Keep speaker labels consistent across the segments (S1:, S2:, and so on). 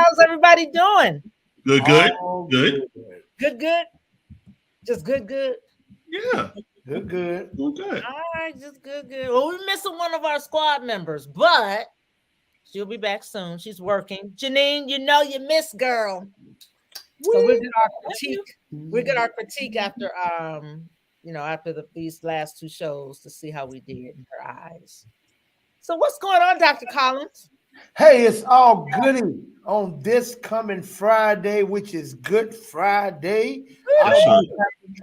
S1: How's everybody doing?
S2: Good.
S1: Good. Just good.
S2: Yeah.
S3: Good.
S1: All right, just good. Well, we're missing one of our squad members, but she'll be back soon. She's working. Janine, you miss girl. So we'll get our critique. We'll get our critique after these last two shows to see how we did in her eyes. So what's going on, Dr. Collins?
S3: Hey, it's all goody on this coming Friday, which is Good Friday. I'll be having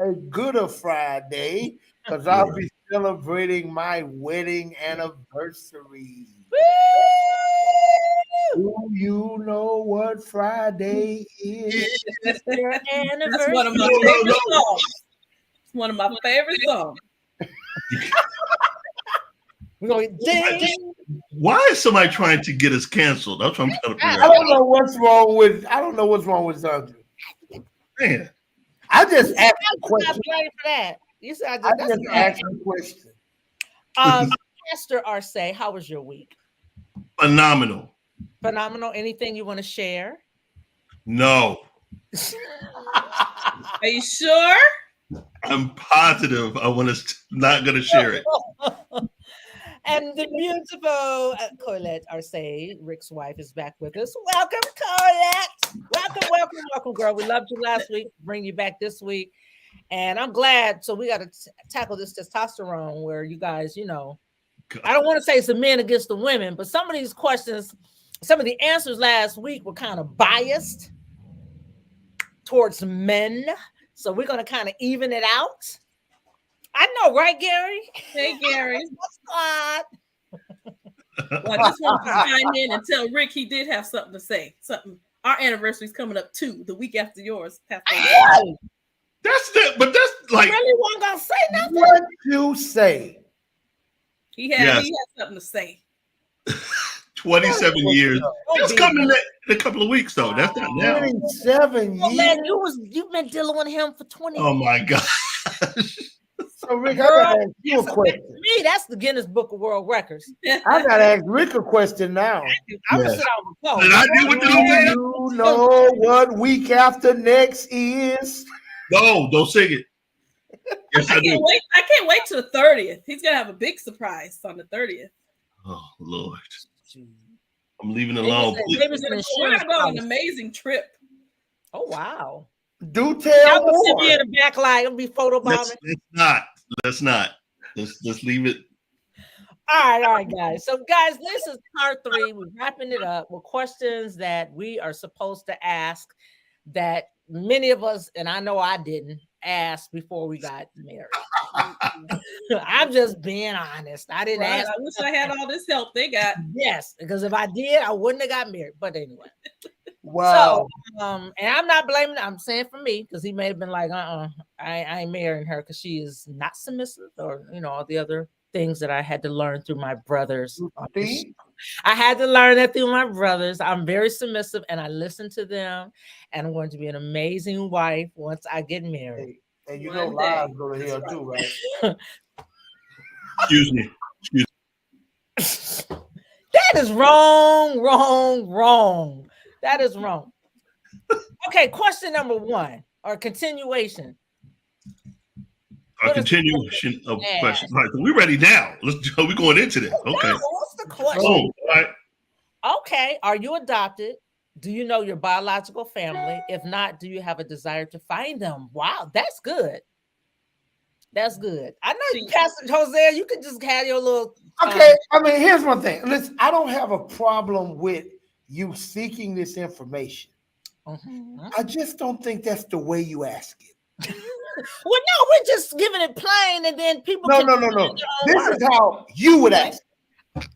S3: a Gooder Friday because I'll be celebrating my wedding anniversary. Do you know what Friday is?
S4: That's one of my favorite songs. It's one of my favorite songs.
S1: We're going ding.
S2: Why is somebody trying to get us canceled? That's what I'm trying to figure
S3: out. I don't know what's wrong with Sandra.
S2: Man,
S3: I just asked a question.
S1: For that. You said
S3: I just asked a question.
S1: Pastor Arce, how was your week?
S2: Phenomenal.
S1: Anything you want to share?
S2: No.
S4: Are you sure?
S2: I'm positive I not going to share it.
S1: And the beautiful Colette Arce, Rick's wife, is back with us. Welcome, Colette. Welcome, girl. We loved you last week. Bring you back this week. And I'm glad. So we got to tackle this testosterone where you guys, I don't want to say it's the men against the women, but some of these questions, some of the answers last week were kind of biased towards men. So we're going to kind of even it out. I know, right, Gary?
S4: Hey, Gary.
S1: What's up?
S4: Well, I just want to chime in and tell Rick he did have something to say. Our anniversary's coming up too, the week after yours.
S2: That's like
S1: you really wasn't gonna say nothing.
S3: What you say?
S4: He had something to say.
S2: 27 years. It's coming in a couple of weeks, though. That's not now.
S3: 27 years.
S1: Man, you've been dealing with him for 20 years.
S2: Oh my God.
S3: So Rick, I gotta ask you a question.
S1: Me, that's the Guinness Book of World Records.
S3: I gotta ask Rick a question now.
S1: I'm gonna sit down with
S2: Did I do what
S3: you know what week after next is?
S2: No, don't sing it. Yes, I do.
S4: I can't wait till the 30th. He's gonna have a big surprise on the 30th.
S2: Oh Lord. I'm leaving it alone.
S4: We're gonna go on an amazing trip.
S1: Oh wow.
S3: Do tell more.
S1: Sit me in the back light. It'll be photobombing.
S2: Let's not. Let's leave it.
S1: All right, guys. So, guys, this is part 3. We're wrapping it up with questions that we are supposed to ask that many of us, and I know I didn't, ask before we got married. I'm just being honest. I didn't ask.
S4: I wish I had all this help they got.
S1: Yes, because if I did, I wouldn't have got married. But anyway.
S3: Wow.
S1: So, and I'm not blaming. I'm saying for me because he may have been like, I ain't marrying her because she is not submissive, or all the other things that I had to learn through my brothers. I had to learn that through my brothers. I'm very submissive, and I listen to them, and I'm going to be an amazing wife once I get married.
S3: And you know, lives go to hell too, right?
S2: Excuse me.
S1: That is wrong. That is wrong. Okay, question number 1 or continuation.
S2: A continuation of questions. Right, so we're ready now. We're going into this. Okay.
S1: What's the question?
S2: Oh, all right.
S1: Okay. Are you adopted? Do you know your biological family? If not, do you have a desire to find them? Wow, that's good. That's good. I know, Pastor Jose, you could just have your little.
S3: Okay, I mean, here's one thing. Listen, I don't have a problem with you seeking this information.
S1: Mm-hmm.
S3: I just don't think that's the way you ask it.
S1: Well, no, we're just giving it plain, and then people.
S3: No. This is how you would ask it.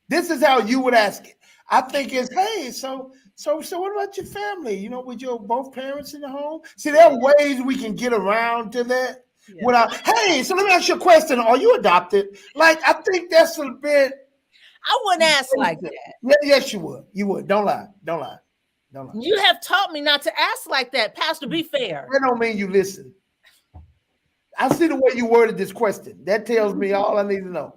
S3: This is how you would ask it. I think it's, hey, so what about your family? With your both parents in the home? See, there are ways we can get around to that. Yeah. Without, hey, so let me ask you a question. Are you adopted? Like, I think that's a bit.
S1: I wouldn't ask like that.
S3: Yes, you would. You would. Don't lie.
S1: You have taught me not to ask like that, Pastor. Be fair.
S3: That don't mean you listen. I see the way you worded this question. That tells me all I need to know.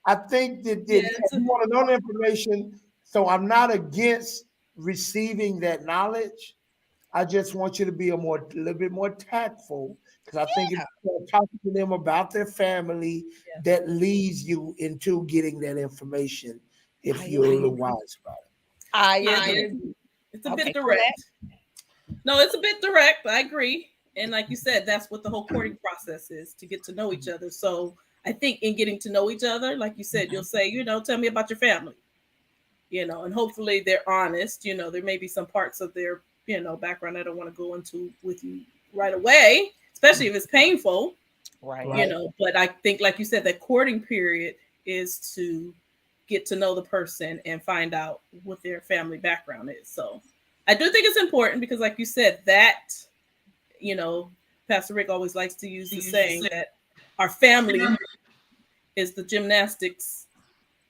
S3: I think that you want to know the information, so I'm not against receiving that knowledge, I just want you to be a little bit more tactful, because I think it's talking to them about their family that leads you into getting that information if you're a little wise about it.
S4: It's a bit direct. No, it's a bit direct. I agree. And like you said, that's what the whole courting process is, to get to know each other. So I think in getting to know each other, like you said, you'll say, tell me about your family, and hopefully they're honest. There may be some parts of their, background I don't want to go into with you right away, especially if it's painful.
S1: Right.
S4: But I think, like you said, that courting period is to get to know the person and find out what their family background is. So I do think it's important because, like you said, that, Pastor Rick always likes to use the saying that our family is the gymnastics,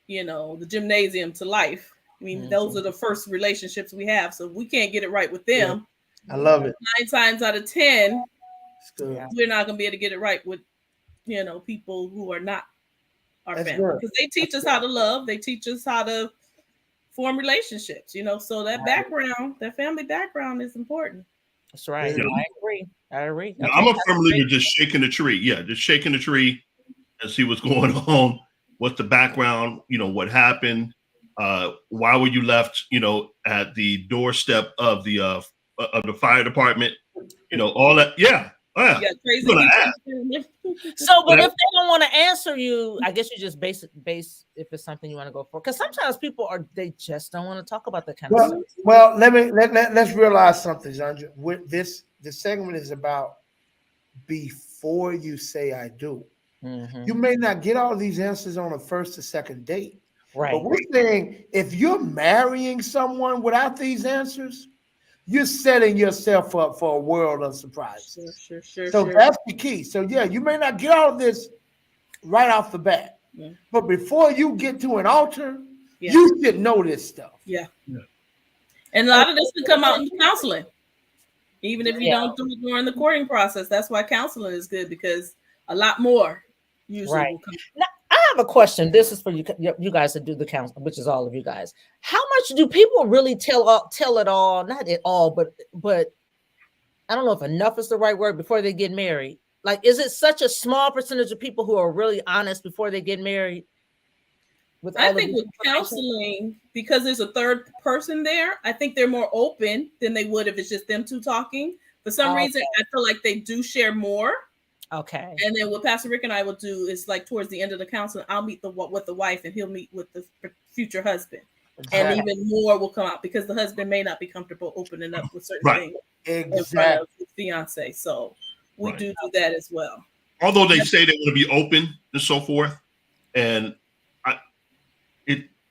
S4: the gymnasium to life. I mean, those are the first relationships we have. So if we can't get it right with them,
S3: I love it.
S4: 9 times out of 10, we're not going to be able to get it right with, people who are not our family. Because they teach us how to love. They teach us how to form relationships, so that background, that family background is important.
S1: That's right. Yeah. I agree.
S2: Yeah, I'm a firm believer just shaking the tree. Yeah, just shaking the tree and see what's going on. What's the background? What happened? Why were you left? At the doorstep of the fire department. All that. Yeah. Oh, yeah.
S4: Crazy
S1: So, but if they don't want to answer you, I guess you just base if it's something you want to go for. Because sometimes people they just don't want to talk about that kind of stuff.
S3: Well, let's realize something, Zandra. This segment is about before you say I do. Mm-hmm. You may not get all these answers on a first or second date.
S1: Right.
S3: But we're saying if you're marrying someone without these answers, you're setting yourself up for a world of surprises.
S4: Sure.
S3: That's the key. So you may not get all of this right off the bat, but before you get to an altar, you should know this stuff.
S4: Yeah. And a lot of this can come out in counseling, even if you don't do it during the courting process. That's why counseling is good, because a lot more usually will come.
S1: Now, I have a question. This is for you guys that do the counseling, which is all of you guys. How much do people really tell it all? Not at all, but I don't know if enough is the right word before they get married. Like, is it such a small percentage of people who are really honest before they get married?
S4: I think with counseling, because there's a third person there, I think they're more open than they would if it's just them two talking. For some reason, I feel like they do share more.
S1: Okay.
S4: And then what Pastor Rick and I will do is, like, towards the end of the counseling, I'll meet with the wife and he'll meet with the future husband. Exactly. And even more will come out because the husband may not be comfortable opening up with certain things in front of his fiance. So we do that as well.
S2: Although they say they want to be open and so forth, and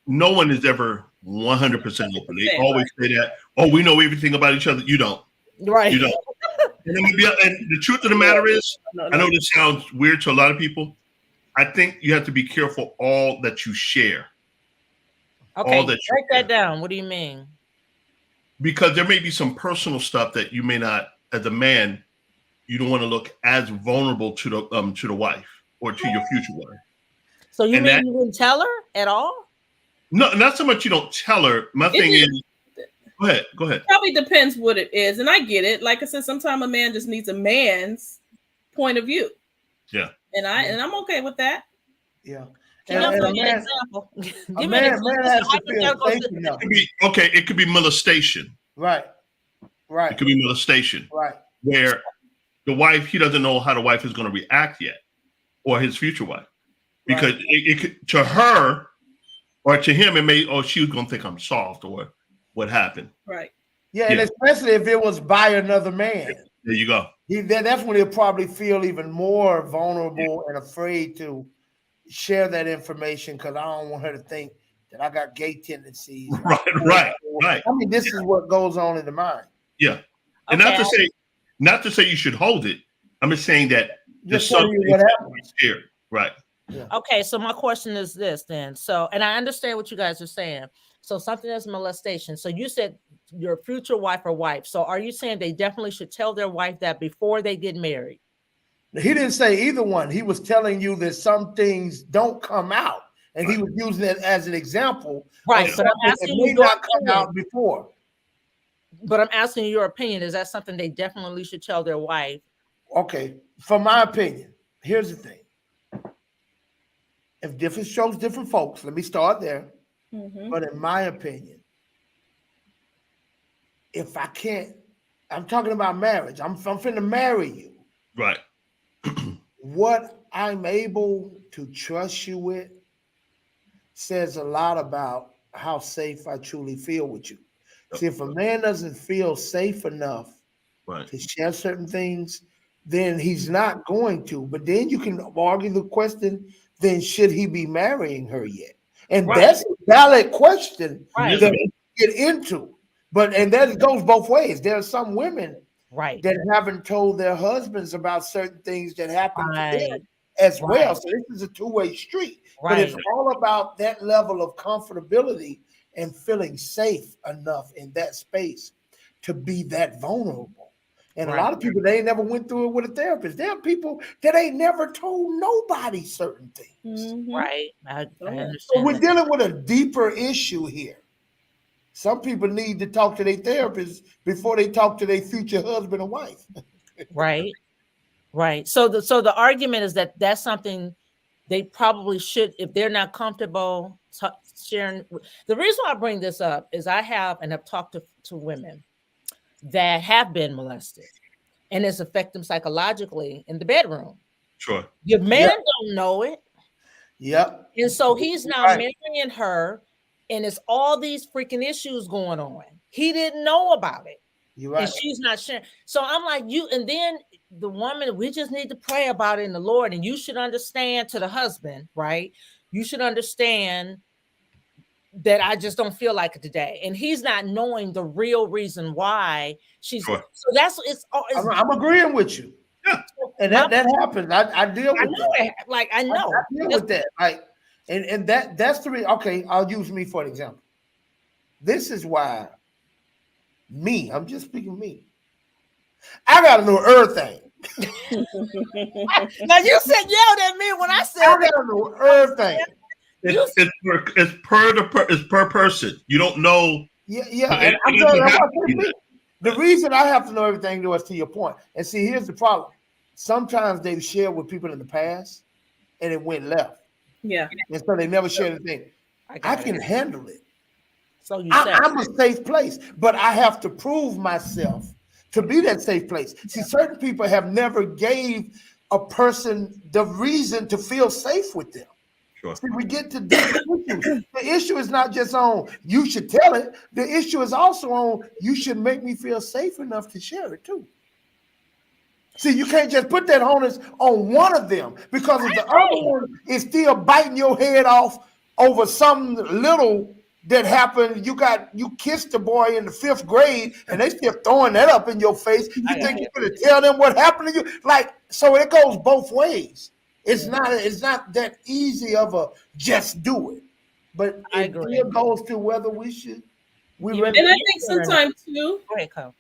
S2: no one is ever 100% open. They always say that, we know everything about each other. You don't.
S1: Right.
S2: You don't. And the truth of the matter is, I know this sounds weird to a lot of people. I think you have to be careful all that you share.
S1: Okay, break that down. What do you mean?
S2: Because there may be some personal stuff that you may not, as a man, you don't want to look as vulnerable to the wife or to your future wife.
S1: So you wouldn't tell her at all?
S2: No, not so much you don't tell her. My thing is, go ahead.
S4: Probably depends what it is. And I get it. Like I said, sometimes a man just needs a man's point of view.
S2: Yeah.
S4: And I'm okay with that.
S3: Yeah.
S1: Give me an example. Give me an example.
S2: It could be molestation.
S3: Right.
S2: It could be molestation.
S3: Right.
S2: Where the wife, he doesn't know how the wife is going to react yet, or his future wife. Because it could, to her or to him, it may, she was going to think I'm soft or what happened.
S4: Right.
S3: Yeah, and especially if it was by another man.
S2: There you go.
S3: That's when he'll probably feel even more vulnerable and afraid to share that information, because I don't want her to think that I got gay tendencies.
S2: Right.
S3: I mean, this is what goes on in the mind.
S2: Yeah. And not to say you should hold it. I'm just saying that
S3: just tell you what happens.
S2: Right.
S3: Yeah.
S1: Okay, so my question is this then. So, and I understand what you guys are saying. So something that's molestation. So you said your future wife or wife. So are you saying they definitely should tell their wife that before they get married?
S3: He didn't say either one. He was telling you that some things don't come out, and he was using it as an example.
S1: Right. So I'm asking
S3: it may not come out before.
S1: But I'm asking you your opinion. Is that something they definitely should tell their wife?
S3: Okay, from my opinion, here's the thing. If different shows, different folks, let me start there.
S4: Mm-hmm.
S3: But in my opinion, if I can't, I'm talking about marriage. I'm finna marry you.
S2: Right.
S3: What I'm able to trust you with says a lot about how safe I truly feel with you. See, if a man doesn't feel safe enough
S2: Right.
S3: to share certain things, then he's not going to. But then you can argue the question, then should he be marrying her yet? And
S1: Right.
S3: that's a valid question
S1: Right.
S3: that we get into. And that goes both ways. There are some women
S1: Right.
S3: that haven't told their husbands about certain things that happen to
S1: Right.
S3: them as well.
S1: Right.
S3: So this is a two-way street. But
S1: Right.
S3: it's all about that level of comfortability and feeling safe enough in that space to be that vulnerable. And a
S1: Right.
S3: lot of people, they ain't never went through it with a therapist. There are people that ain't never told nobody certain things.
S4: Mm-hmm.
S1: Right. I
S3: So
S1: understand.
S3: we're
S1: that.
S3: dealing with a deeper issue here. Some people need to talk to their therapist before they talk to their future husband or wife.
S1: Right. Right. So the argument is that that's something they probably should, if they're not comfortable sharing. The reason why I bring this up is I have talked to women that have been molested, and it's affected them psychologically in the bedroom.
S2: Sure.
S1: Your man don't know it.
S3: Yep.
S1: And so he's now
S3: Right.
S1: marrying her, and it's all these freaking issues going on. He didn't know about it.
S3: You're right.
S1: And she's not sharing. So I'm like, and then the woman, we just need to pray about it in the Lord. And you should understand, to the husband, right? You should understand that I just don't feel like it today. And he's not knowing the real reason why she's.
S2: Sure.
S1: So that's
S3: I'm agreeing with you.
S2: Yeah.
S3: And that happens. I deal with that.
S1: I know.
S3: I deal with that. Like, and that's the reason. Okay, I'll use me for an example. This is why I'm just speaking me. I gotta know everything.
S1: Now you said yelled at me when I said
S3: I gotta know everything.
S2: It's per person. You don't know.
S3: Yeah. And I'm the reason I have to know everything was to your point. And see, here's the problem. Sometimes they've shared with people in the past and it went left.
S4: Yeah.
S3: And so they never shared anything. I can handle it.
S1: So
S3: I'm a safe place, but I have to prove myself to be that safe place. See, certain people have never gave a person the reason to feel safe with them.
S2: Sure.
S3: See, we get to different issues. The issue is not just on you should tell it. The issue is also on you should make me feel safe enough to share it too. See, you can't just put that onus on one of them, because if the other one is still biting your head off over some little that happened, you kissed the boy in the 5th grade and they still throwing that up in your face. You think you're gonna tell them what happened to you? Like, so it goes both ways. It's not that easy of a just do it. But it still goes to whether we should.
S4: And I think sometimes too,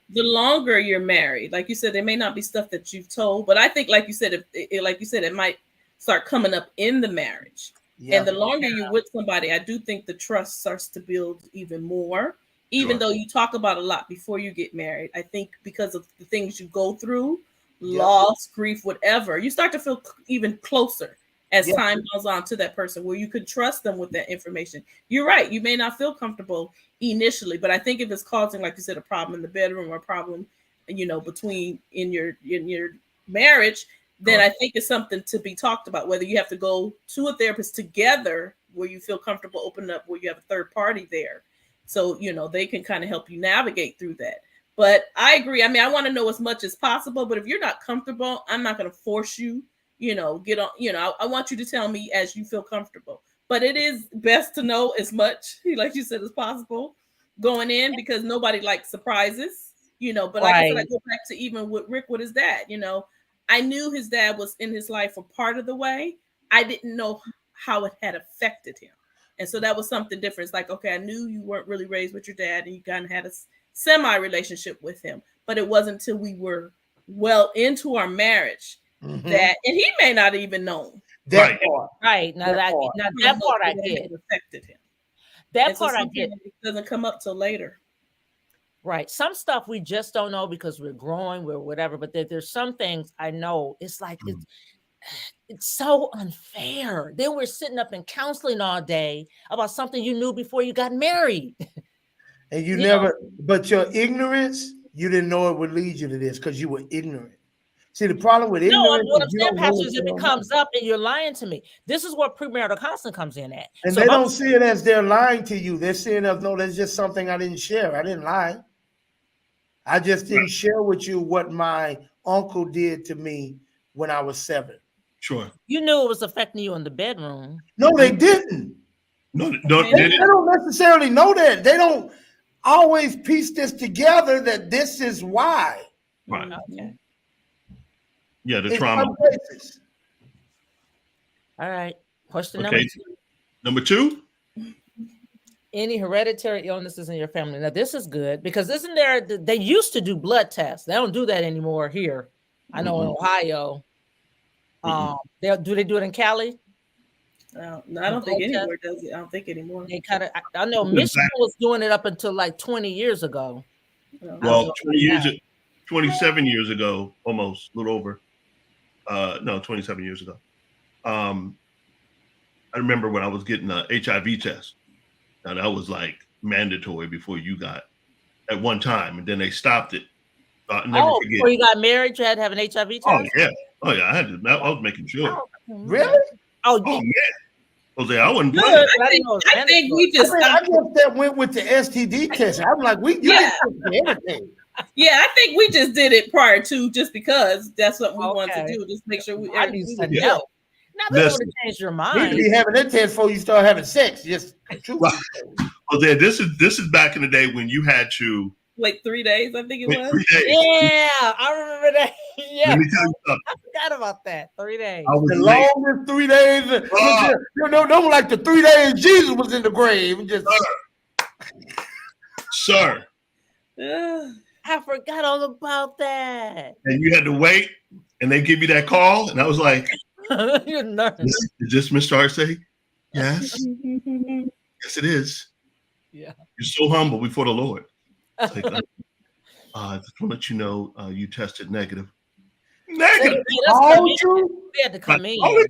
S4: the longer you're married, like you said, there may not be stuff that you've told, but I think, like you said, it might start coming up in the marriage. Yeah. And the longer you're with somebody, I do think the trust starts to build even more, even though you talk about a lot before you get married. I think because of the things you go through, loss, grief, whatever, you start to feel even closer as time goes on to that person, where you could trust them with that information. You're right. You may not feel comfortable initially, but I think if it's causing, like you said, a problem in the bedroom or a problem, between in your marriage, then I think it's something to be talked about, whether you have to go to a therapist together where you feel comfortable opening up, where you have a third party there. So, they can kind of help you navigate through that. But I agree. I mean, I want to know as much as possible, but if you're not comfortable, I'm not going to force you, get on, I want you to tell me as you feel comfortable. But it is best to know as much, like you said, as possible going in, because nobody likes surprises, but like I said, I go back to even with Rick, with his dad, I knew his dad was in his life for part of the way. I didn't know how it had affected him. And so that was something different. It's like, okay, I knew you weren't really raised with your dad and you kind of had a semi-relationship with him, but it wasn't until we were well into our marriage that, and he may not even know
S3: that part.
S1: Right. Now that part I get.
S4: Affected him.
S1: That part I get.
S4: It doesn't come up till later.
S1: Right. Some stuff we just don't know because we're growing, we're whatever. But there's some things I know. It's like it's so unfair. Then we're sitting up in counseling all day about something you knew before you got married.
S3: And you never, but your ignorance, you didn't know it would lead you to this because you were ignorant. See, the problem with
S1: No,
S3: ignorance
S1: what I'm
S3: is you
S1: saying,
S3: don't know
S1: Pastor,
S3: what's
S1: is if
S3: going
S1: it
S3: on.
S1: comes up and you're lying to me. This is where premarital counseling comes in at.
S3: And
S1: So
S3: they
S1: if I'm-
S3: don't see it as they're lying to you. They're saying, no, that's just something I didn't share. I didn't lie. I just didn't share with you what my uncle did to me when I was 7.
S2: Sure.
S1: You knew it was affecting you in the bedroom.
S3: No, they didn't.
S2: No,
S3: They don't necessarily know that. They don't always piece this together that this is why.
S2: Right.
S1: Okay.
S2: Yeah, the
S3: In
S2: trauma.
S3: some cases.
S1: All right. Question
S2: Okay. Number 2.
S1: Any hereditary illnesses in your family? Now, this is good because isn't there? They used to do blood tests. They don't do that anymore here. I know in Ohio. They do it in Cali?
S4: No, I don't think anywhere does it. I don't think anymore.
S1: They kind of. I know Michigan was doing it up until like 20 years ago.
S2: Well, 27 years ago, almost a little over. No, 27 years ago. I remember when I was getting an HIV test. Now that was like mandatory before you got at one time, and then they stopped it. I'll never forget.
S1: Before you got married, you had to have an HIV test?
S2: Oh yeah. I had to. I was making sure.
S3: Really?
S1: Oh
S2: yeah. Jose, I wasn't
S1: good.
S2: playing.
S4: I think we just.
S3: I guess that went with the STD test. I'm like, you get everything.
S4: Yeah, I think we just did it prior to just because that's what we wanted to do. Just make sure we.
S1: I used to know. Now they would have changed your mind.
S3: You be having that test before you start having sex. Just
S2: Jose, this is back in the day when you had to
S4: like 3 days. I think it was
S2: 3 days.
S1: Yeah, I remember that. Yeah,
S2: Let me tell you something.
S1: I forgot about that. 3 days.
S3: The longest 3 days. No, like the 3 days Jesus was in the grave. Just
S2: sir.
S1: I forgot all about that.
S2: And you had to wait, and they give you that call, and I was like,
S1: "You're nervous."
S2: Is this Mr. Arce? Yes. Yes, it is.
S1: Yeah.
S2: You're so humble before the Lord. Like, I just want to let you know you tested negative. Negative.
S1: They had to come in.
S3: You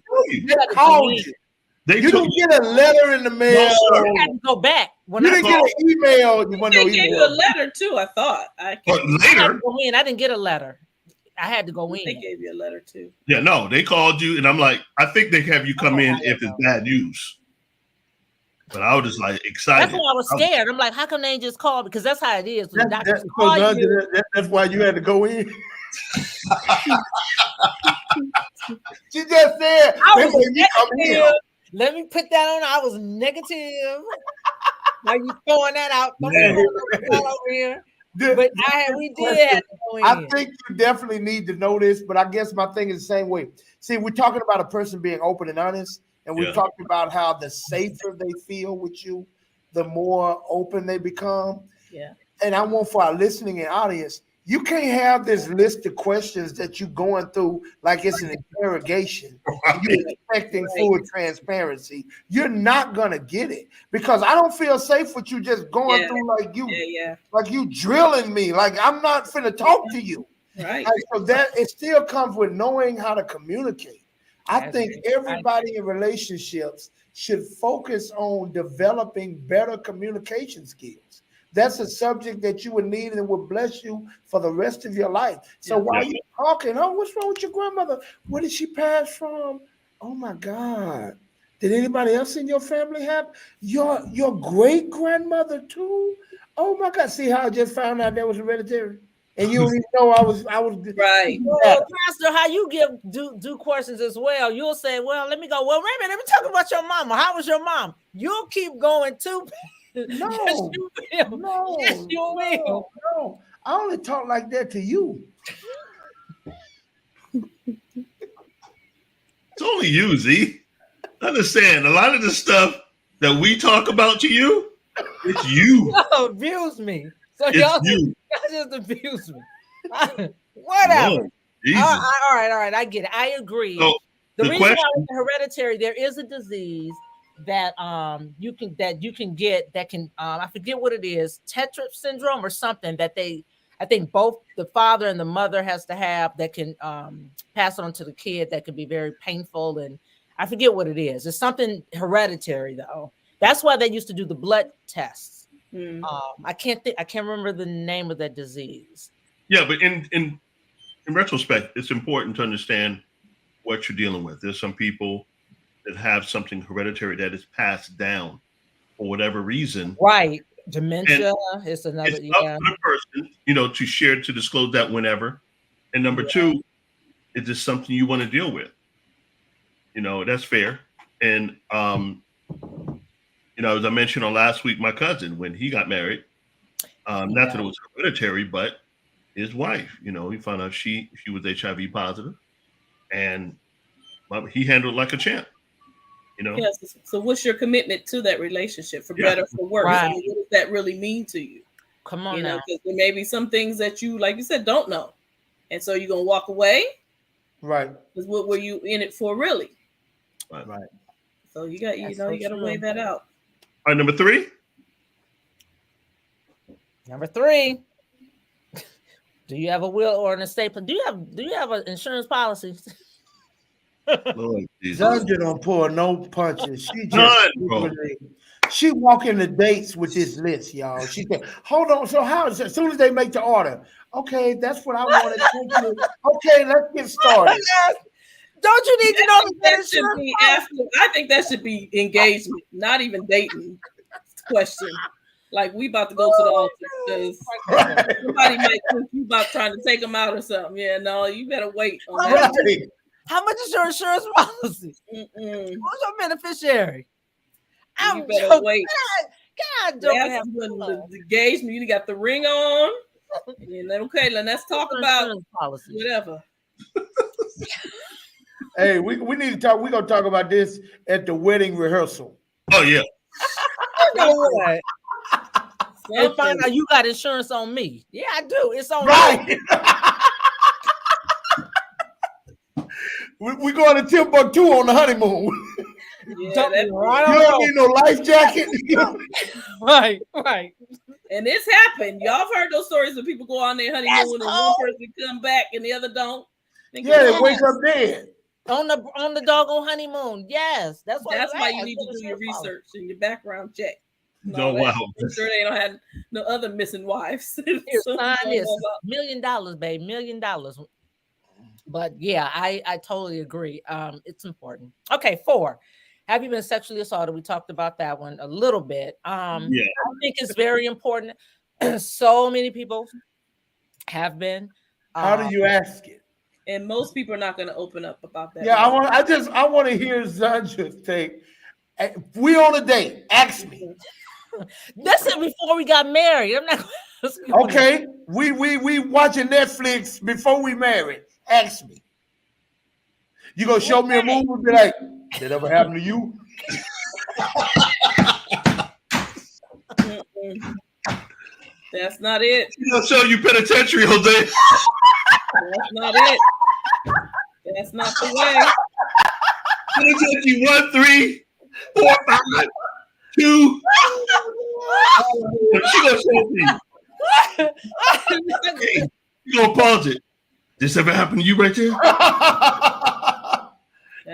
S3: don't get a letter in the mail.
S1: No, you had to go back.
S3: When you didn't get an email.
S4: They gave you a letter too. I thought.
S2: Later,
S1: I didn't get a letter. I had to go in.
S4: They gave you a letter too.
S2: Yeah, no, they called you, and I'm like, I think they have you come in if it's bad news. But I was just like excited.
S1: That's why I was scared. I'm like, how come they ain't just call? Because that's how it is.
S3: That's why you had to go in. She just said,
S1: let me put that on. I was negative. Now you throwing that out over here. But we did have to go in.
S3: I think you definitely need to know this, but I guess my thing is the same way. See, we're talking about a person being open and honest, and we talked about how the safer they feel with you, the more open they become.
S1: Yeah.
S3: And I want for our listening and audience, you can't have this list of questions that you're going through like it's an interrogation. You're expecting full transparency. You're not gonna get it because I don't feel safe with you just going through like you drilling me. Like I'm not finna talk to you.
S4: Right.
S3: Like, so that it still comes with knowing how to communicate. I think everybody in relationships should focus on developing better communication skills. That's a subject that you would need and would bless you for the rest of your life. So while you're talking, what's wrong with your grandmother? Where did she pass from? Oh my God. Did anybody else in your family have your great grandmother too? Oh my God. See how I just found out that was hereditary? And you don't even know I was
S4: right.
S1: Well, Pastor, how you do questions as well? You'll say, well, let me go. Well, wait a minute, let me talk about your mama. How was your mom? You'll keep going too.
S3: No,
S1: yes, you will.
S3: No,
S1: yes, you will.
S3: No, I only talk like that to you.
S2: It's only you, Z. Understand, a lot of the stuff that we talk about to you, it's you.
S1: Y'all abuse me. So
S2: it's
S1: y'all just abuse me. Whatever. All right. I get it. I agree.
S2: So
S1: the reason why it's hereditary, there is a disease that you can get that can I forget what it is, Tetra syndrome or something that I think both the father and the mother has to have that can pass it on to the kid that can be very painful, and I forget what it is. It's something hereditary though. That's why they used to do the blood tests. I can't remember the name of that disease.
S2: Yeah, but in retrospect, it's important to understand what you're dealing with. There's some people that have something hereditary that is passed down for whatever reason.
S1: Right. Dementia is another.
S2: It's up to the person, to share, to disclose that whenever. And number two, is this something you want to deal with? That's fair. And, as I mentioned on last week, my cousin, when he got married, not that it was hereditary, but his wife, he found out she was HIV positive, and he handled it like a champ.
S4: Yes. So what's your commitment to that relationship, for better, for worse?
S1: Right.
S4: I mean, what does that really mean to you?
S1: Come on now.
S4: Because there may be some things that you, like you said, don't know. And so you're going to walk away.
S3: Right.
S4: Because what were you in it for, really?
S3: Right.
S4: So you got, you got to weigh that out.
S2: All right, number three.
S1: Do you have a will or an estate plan? Do you have an insurance policy?
S2: Lord Jesus.
S3: Dungeon don't pull no punches. She walk into dates with this list, y'all. She said, "Hold on. So how is it? As soon as they make the order, okay, that's what I wanted. Okay, let's get started."
S1: Don't you need to know
S4: that should be after? I think that should be engagement, not even dating. Question. Like, we about to go to the altar because somebody might think you about trying to take them out or something. Yeah, no, you better wait on that.
S3: Right.
S1: How much is your insurance policy? Who's your beneficiary?
S4: You better wait.
S1: God, don't have
S4: the engagement. You got the ring on. And then, okay, let's talk about policy. Whatever.
S3: Hey, we need to talk. We're gonna talk about this at the wedding rehearsal.
S2: Oh yeah.
S1: And find out you got insurance on me. Yeah, I do. It's on
S3: right. We going to Timbuktu on the honeymoon.
S4: Yeah,
S3: you don't need no life jacket.
S1: Right.
S4: And this happened. Y'all have heard those stories when people go on their honeymoon and one person come back and the other don't.
S3: They wake up dead.
S1: On the doggone honeymoon. Yes. That's why
S4: you need to do your research and your background check.
S2: No, wow.
S4: I'm sure they don't have no other missing wives.
S1: Here, sign this. $1 million, babe. $1 million. But yeah, I totally agree. It's important. Okay, 4. Have you been sexually assaulted? We talked about that one a little bit. I think it's very important. So many people have been.
S3: How do you ask it?
S4: And most people are not going to open up about that.
S3: Yeah, I want to hear Zanja's take. We on a date. Ask me.
S1: Listen, before we got married. I'm not.
S3: Okay, we watching Netflix before we married. Ask me. You gonna show me a movie? Be like, did it ever happen to you?
S4: That's not it.
S2: She's gonna show you penitentiary, Jose.
S4: That's not it. That's not the way.
S2: Gonna take you 1, 3, 4, 5, 2. She gonna show me. Okay, you gonna pause it. This ever happened to you right there?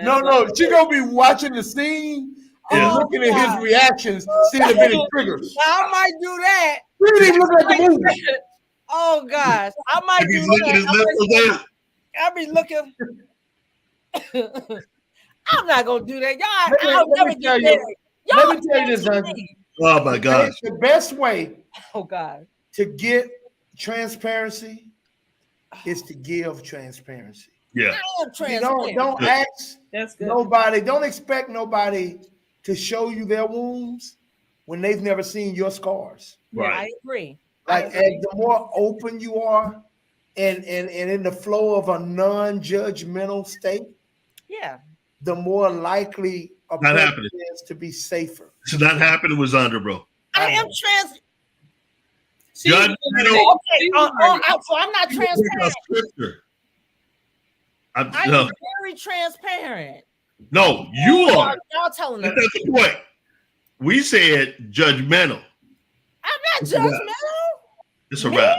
S3: No. She gonna be watching the scene and looking at his reactions, seeing if any triggers.
S1: I might do that.
S3: We didn't even look at the movie.
S1: Oh gosh, I might do that. I'll be looking. I'm not gonna do that, y'all. Let me tell you
S3: this, honey.
S2: Oh my gosh!
S3: The best way,
S1: God,
S3: to get transparency is to give transparency.
S2: Yeah.
S3: Don't ask nobody. Don't expect nobody to show you their wounds when they've never seen your scars.
S2: Right.
S1: I agree.
S3: Like, and the more open you are, and in the flow of a non-judgmental state, the more likely a person is to be safer.
S2: So that happened with Zandra, bro.
S1: I am trans.
S2: So I'm
S1: not transparent. I'm very transparent.
S2: No, you are.
S1: Y'all telling them.
S2: That's the point. We said judgmental.
S1: I'm not judgmental.
S2: It's a
S1: Me?
S2: wrap.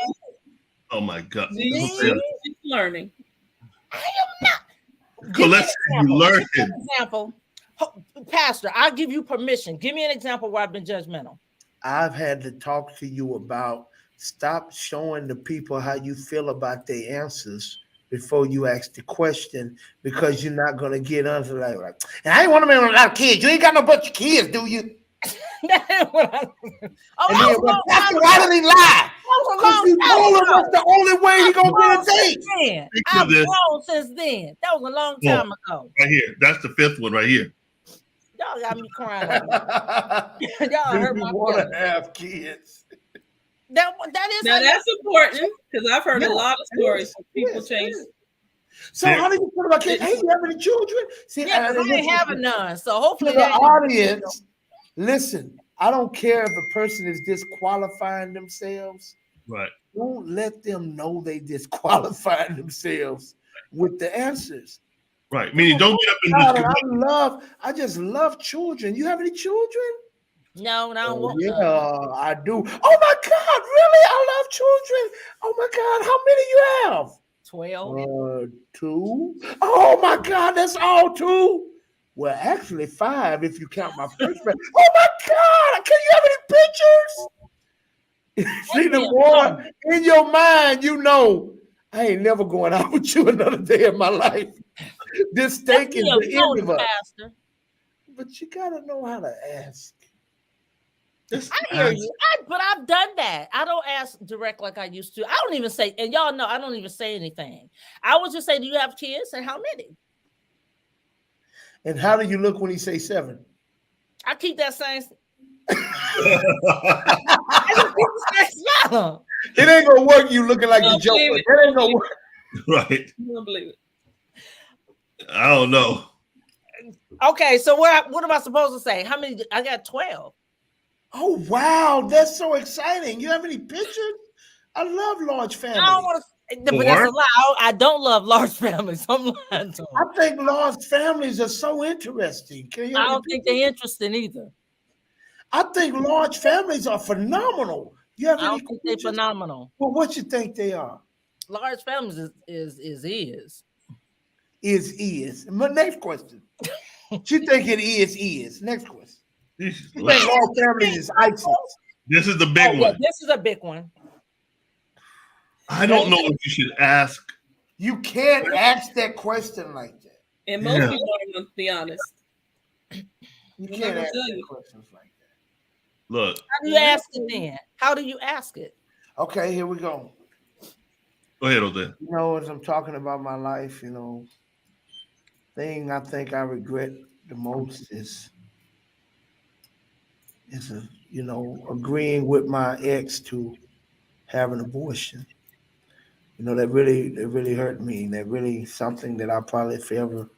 S2: Oh my God.
S1: Me?
S4: She's learning.
S1: I am not.
S2: Colette, you learned it.
S1: Example, Pastor. I'll give you permission. Give me an example where I've been judgmental.
S3: I've had to talk to you about stop showing the people how you feel about their answers before you ask the question, because you're not gonna get under like and I ain't want to marry a lot of kids. You ain't got no bunch of kids, do you?
S1: Why
S3: did he lie? Because you told him that's the only way he gonna get a date.
S1: I've grown since then. That was a long time ago.
S2: Right here. That's the fifth one right here.
S1: Y'all got me crying. Y'all hurt my
S3: want to have kids.
S1: That is
S4: now that's important because I've heard a lot of stories of people change.
S3: So how do you feel about kids? Hey, you have any children? See,
S1: I ain't having none. So hopefully
S3: the audience. Listen, I don't care if a person is disqualifying themselves.
S2: Right.
S3: Don't let them know they disqualifying themselves with the answers.
S2: Right. Meaning don't get up in this.
S3: I just love children. You have any children?
S1: No, no.
S3: Yeah, I do. Oh my God, really? I love children. Oh my God, how many you have?
S1: 12.
S3: 2. Oh my God, that's all 2. Well, actually 5 if you count my first friend. Oh my God, can you have any pictures? See, the more in your mind, you know, I ain't never going out with you another day of my life. This steak is the end of us. But you gotta know how to ask.
S1: I hear you, but I've done that. I don't ask direct like I used to. I don't even say, and y'all know I don't even say anything. I would just say, "Do you have kids?" and how many?
S3: And how do you look when he say 7?
S1: I keep that same.
S3: It ain't gonna work. You looking like the Joker. It ain't gonna work.
S2: Right.
S4: I don't believe it.
S2: I don't know.
S1: Okay, so what am I supposed to say? How many? I got 12.
S3: Oh wow, that's so exciting! You have any pictures? I love large families.
S1: I don't want to, but that's a lie. I don't love large families. I'm lying to them.
S3: I think large families are so interesting.
S1: I don't think they're interesting either.
S3: I think large families are phenomenal. You have
S1: I don't think they're phenomenal.
S3: Well, what you think they are?
S1: Large families is.
S3: My next question. You think it is? Next question. You think large families is ISIS?
S2: This is the big one.
S1: Yeah, this is a big one.
S2: I don't know if you should ask.
S3: You can't ask that question like that.
S4: And most people aren't going to be honest.
S3: You can't ask questions like that.
S2: Look.
S1: How do you ask it then? How do you ask it?
S3: Okay, here we go.
S2: Go ahead, Jose.
S3: You know, as I'm talking about my life, you know, thing I think I regret the most is agreeing with my ex to have an abortion. You know, that really hurt me. That really something that I probably forever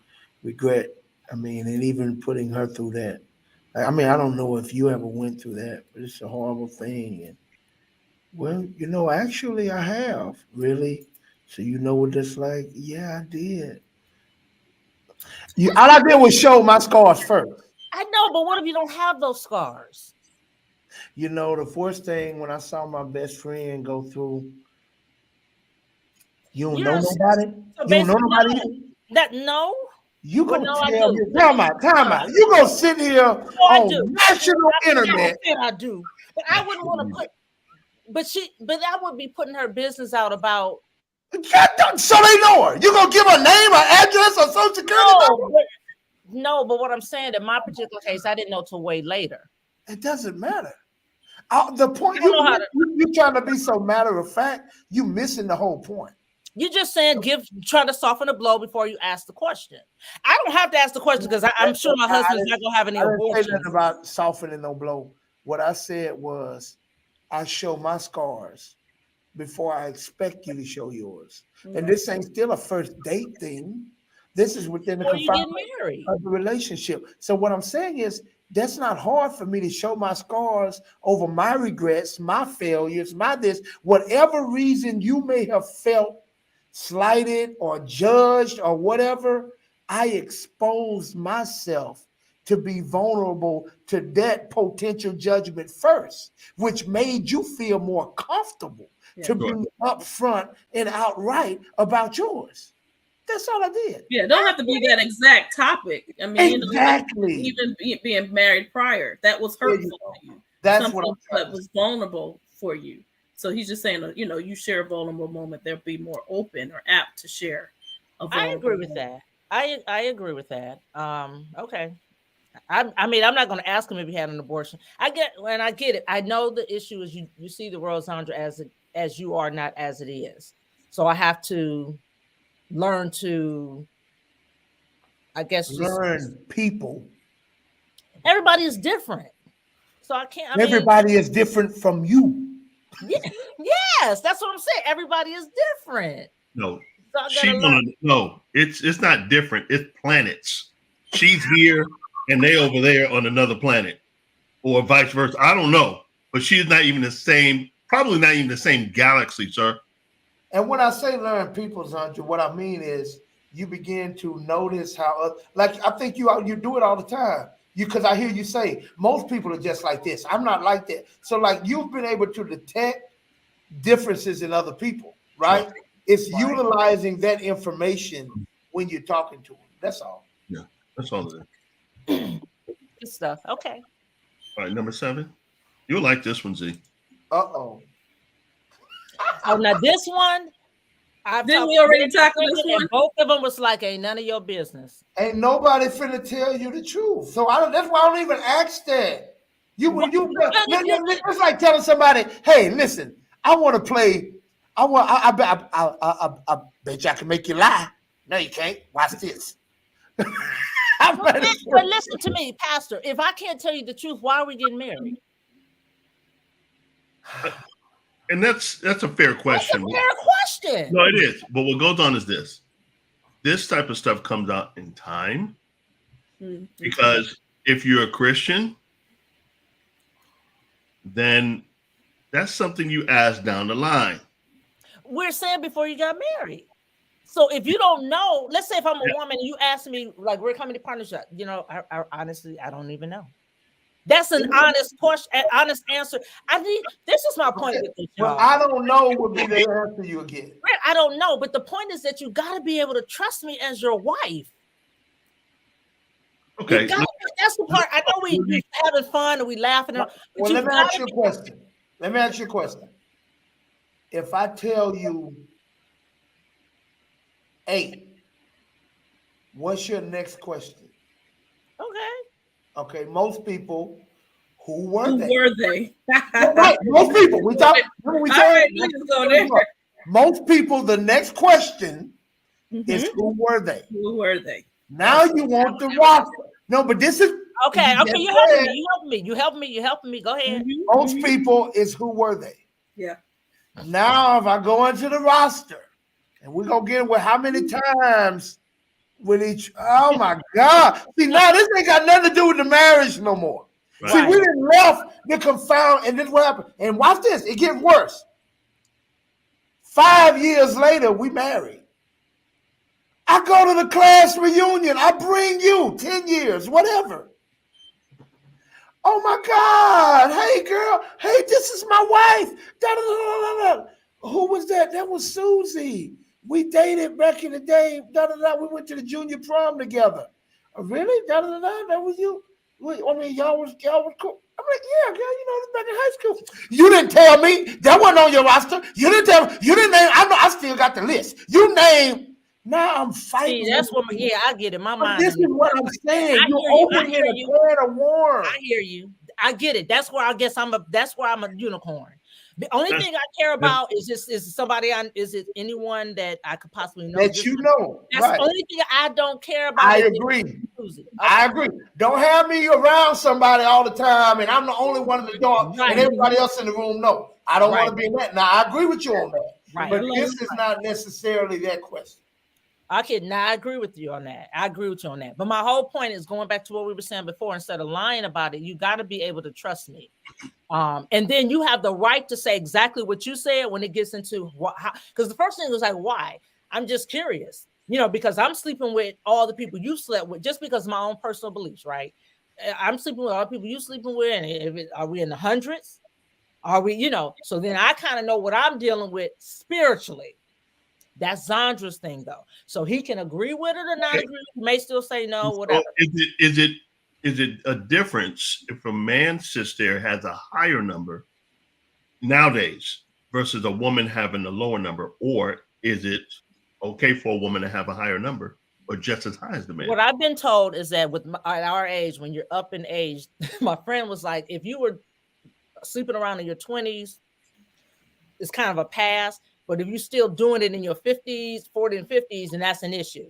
S3: regret. I mean, and even putting her through that. I mean, I don't know if you ever went through that, but it's a horrible thing. And well, you know, actually I have. Really? So you know what that's like? Yeah, I did. All I did was show my scars first.
S1: I know, but what if you don't have those scars?
S3: You know, the first thing when I saw my best friend go through, you don't know nobody?
S1: So
S3: you don't know nobody?
S1: No.
S3: You gonna tell me, time out. You gonna sit here on national internet.
S1: I do. But I wouldn't want to put, but I would be putting her business out about.
S3: So they know her. You gonna give her name, her address, or social security number?
S1: No, but what I'm saying in my particular case, I didn't know till way later.
S3: It doesn't matter. The point you're trying to be so matter of fact, you missing the whole point.
S1: You're just saying try to soften the blow before you ask the question. I don't have to ask the question because I'm sure my husband's not gonna have any abortion.
S3: I didn't say nothing about softening no blow. What I said was, I show my scars before I expect you to show yours. Mm-hmm. And this ain't still a first date thing. This is within the confines of the relationship. So what I'm saying is, that's not hard for me to show my scars over my regrets, my failures, my this, whatever reason you may have felt slighted or judged or whatever. I exposed myself to be vulnerable to that potential judgment first, which made you feel more comfortable to be upfront and outright about yours. That's all I did.
S4: Yeah, don't have to be that exact topic. I mean,
S3: exactly.
S4: Even being married prior, that was hurtful to you.
S3: That's
S4: something
S3: what
S4: that was vulnerable for you. So he's just saying, you share a vulnerable moment, they'll be more open or apt to share a vulnerable
S1: I agree with
S4: moment.
S1: that. I agree with that. Okay. I mean, I'm not going to ask him if he had an abortion. I get it. I know the issue is you see the world, Sandra, as you are, not as it is. So I have to learn to, I guess,
S3: learn people.
S1: Everybody is different. So I can't.
S3: Everybody is different from you.
S1: Yeah, yes, that's what I'm saying. Everybody is different.
S2: No,
S1: so
S2: it's not different. It's planets. She's here and they over there on another planet, or vice versa. I don't know, but she's not even the same. Probably not even the same galaxy, sir.
S3: And when I say learn people, Sandra, what I mean is you begin to notice how, like I think you do it all the time. Because I hear you say most people are just like this. I'm not like that. So like you've been able to detect differences in other people, right? Sure. It's utilizing that information when you're talking to them. That's all.
S2: Yeah, that's all it
S1: is. Good stuff. Okay.
S2: All right, number 7. You'll like this one, Z.
S3: Oh,
S1: now this one,
S4: didn't we already tackle this one?
S1: Both of them was like, ain't none of your business.
S3: Ain't nobody finna tell you the truth. So that's why I don't even ask that. It's like telling somebody, hey, listen, I want to play. I bet you I can make you lie. No, you can't. Watch this.
S1: But listen to me, Pastor. If I can't tell you the truth, why are we getting married?
S2: And that's a fair question.
S1: That's a fair question.
S2: No, it is. But what goes on is this. This type of stuff comes out in time. Mm-hmm. Because if you're a Christian, then that's something you ask down the line.
S1: We're saying before you got married. So if you don't know, let's say if I'm a woman and you ask me, like, we're coming to partnership, I honestly, I don't even know. That's an honest question, an honest answer. This is my point with this,
S3: y'all. Well, I don't know would be the answer you again.
S1: I don't know, but the point is that you got to be able to trust me as your wife.
S2: Okay.
S1: That's the part. I know we having fun and we laughing.
S3: Well, let me ask you a question. If I tell you 8, what's your next question? Okay, most people, who were they? Right, most people. Most people, the next question is who were they?
S4: Who were they?
S3: Now you want the roster. No, but this is
S1: okay. You helping me. Go ahead.
S3: Most people is who were they?
S4: Yeah.
S3: Now if I go into the roster and we're gonna get with how many times with each, oh my God. See, now this ain't got nothing to do with the marriage no more. Right. See, we done left the confound, and this what happened. And watch this, it gets worse. 5 years later, we married. I go to the class reunion, I bring you 10 years, whatever. Oh my God, hey girl, hey, this is my wife. Da-da-da-da-da-da. Who was that? That was Susie. We dated back in the day. Da-da-da. We went to the junior prom together. Oh, really? Da-da-da-da. That was you? I mean, y'all was cool. I'm like, yeah, girl, it's back in high school. You didn't tell me. That wasn't on your roster. You didn't tell me. You didn't name. I know. I still got the list. You named. Now I'm fighting.
S1: See, that's what. Yeah, I get it. My mind.
S3: This is what I'm saying. You're opening a can of worms.
S1: I hear you. I get it. That's where I guess that's where I'm a unicorn. The only thing I care about is somebody is it anyone that I could possibly know?
S3: That you know.
S1: That's the only thing I don't care about.
S3: I agree. Okay. I agree. Don't have me around somebody all the time and I'm the only one in the dark and everybody else in the room know. I don't want to be in that. Now I agree with you on that. Right. But this is not necessarily that question.
S1: Okay, now I agree with you on that. I agree with you on that. But my whole point is going back to what we were saying before. Instead of lying about it, you got to be able to trust me. And then you have the right to say exactly what you said when it gets into because the first thing was like, why? I'm just curious. because I'm sleeping with all the people you slept with just because of my own personal beliefs, right? I'm sleeping with all the people you sleeping with, and are we in the hundreds? Are we, so then I kind of know what I'm dealing with spiritually. That's Zandra's thing, though. So he can agree with it or not agree. He may still say no, whatever.
S2: So is it a difference if a man sits there has a higher number nowadays versus a woman having a lower number, or is it okay for a woman to have a higher number or just as high as the man?
S1: What I've been told is that at our age, when you're up in age, my friend was like, if you were sleeping around in your 20s, it's kind of a pass. But if you're still doing it in your 50s, 40 and 50s, then that's an issue.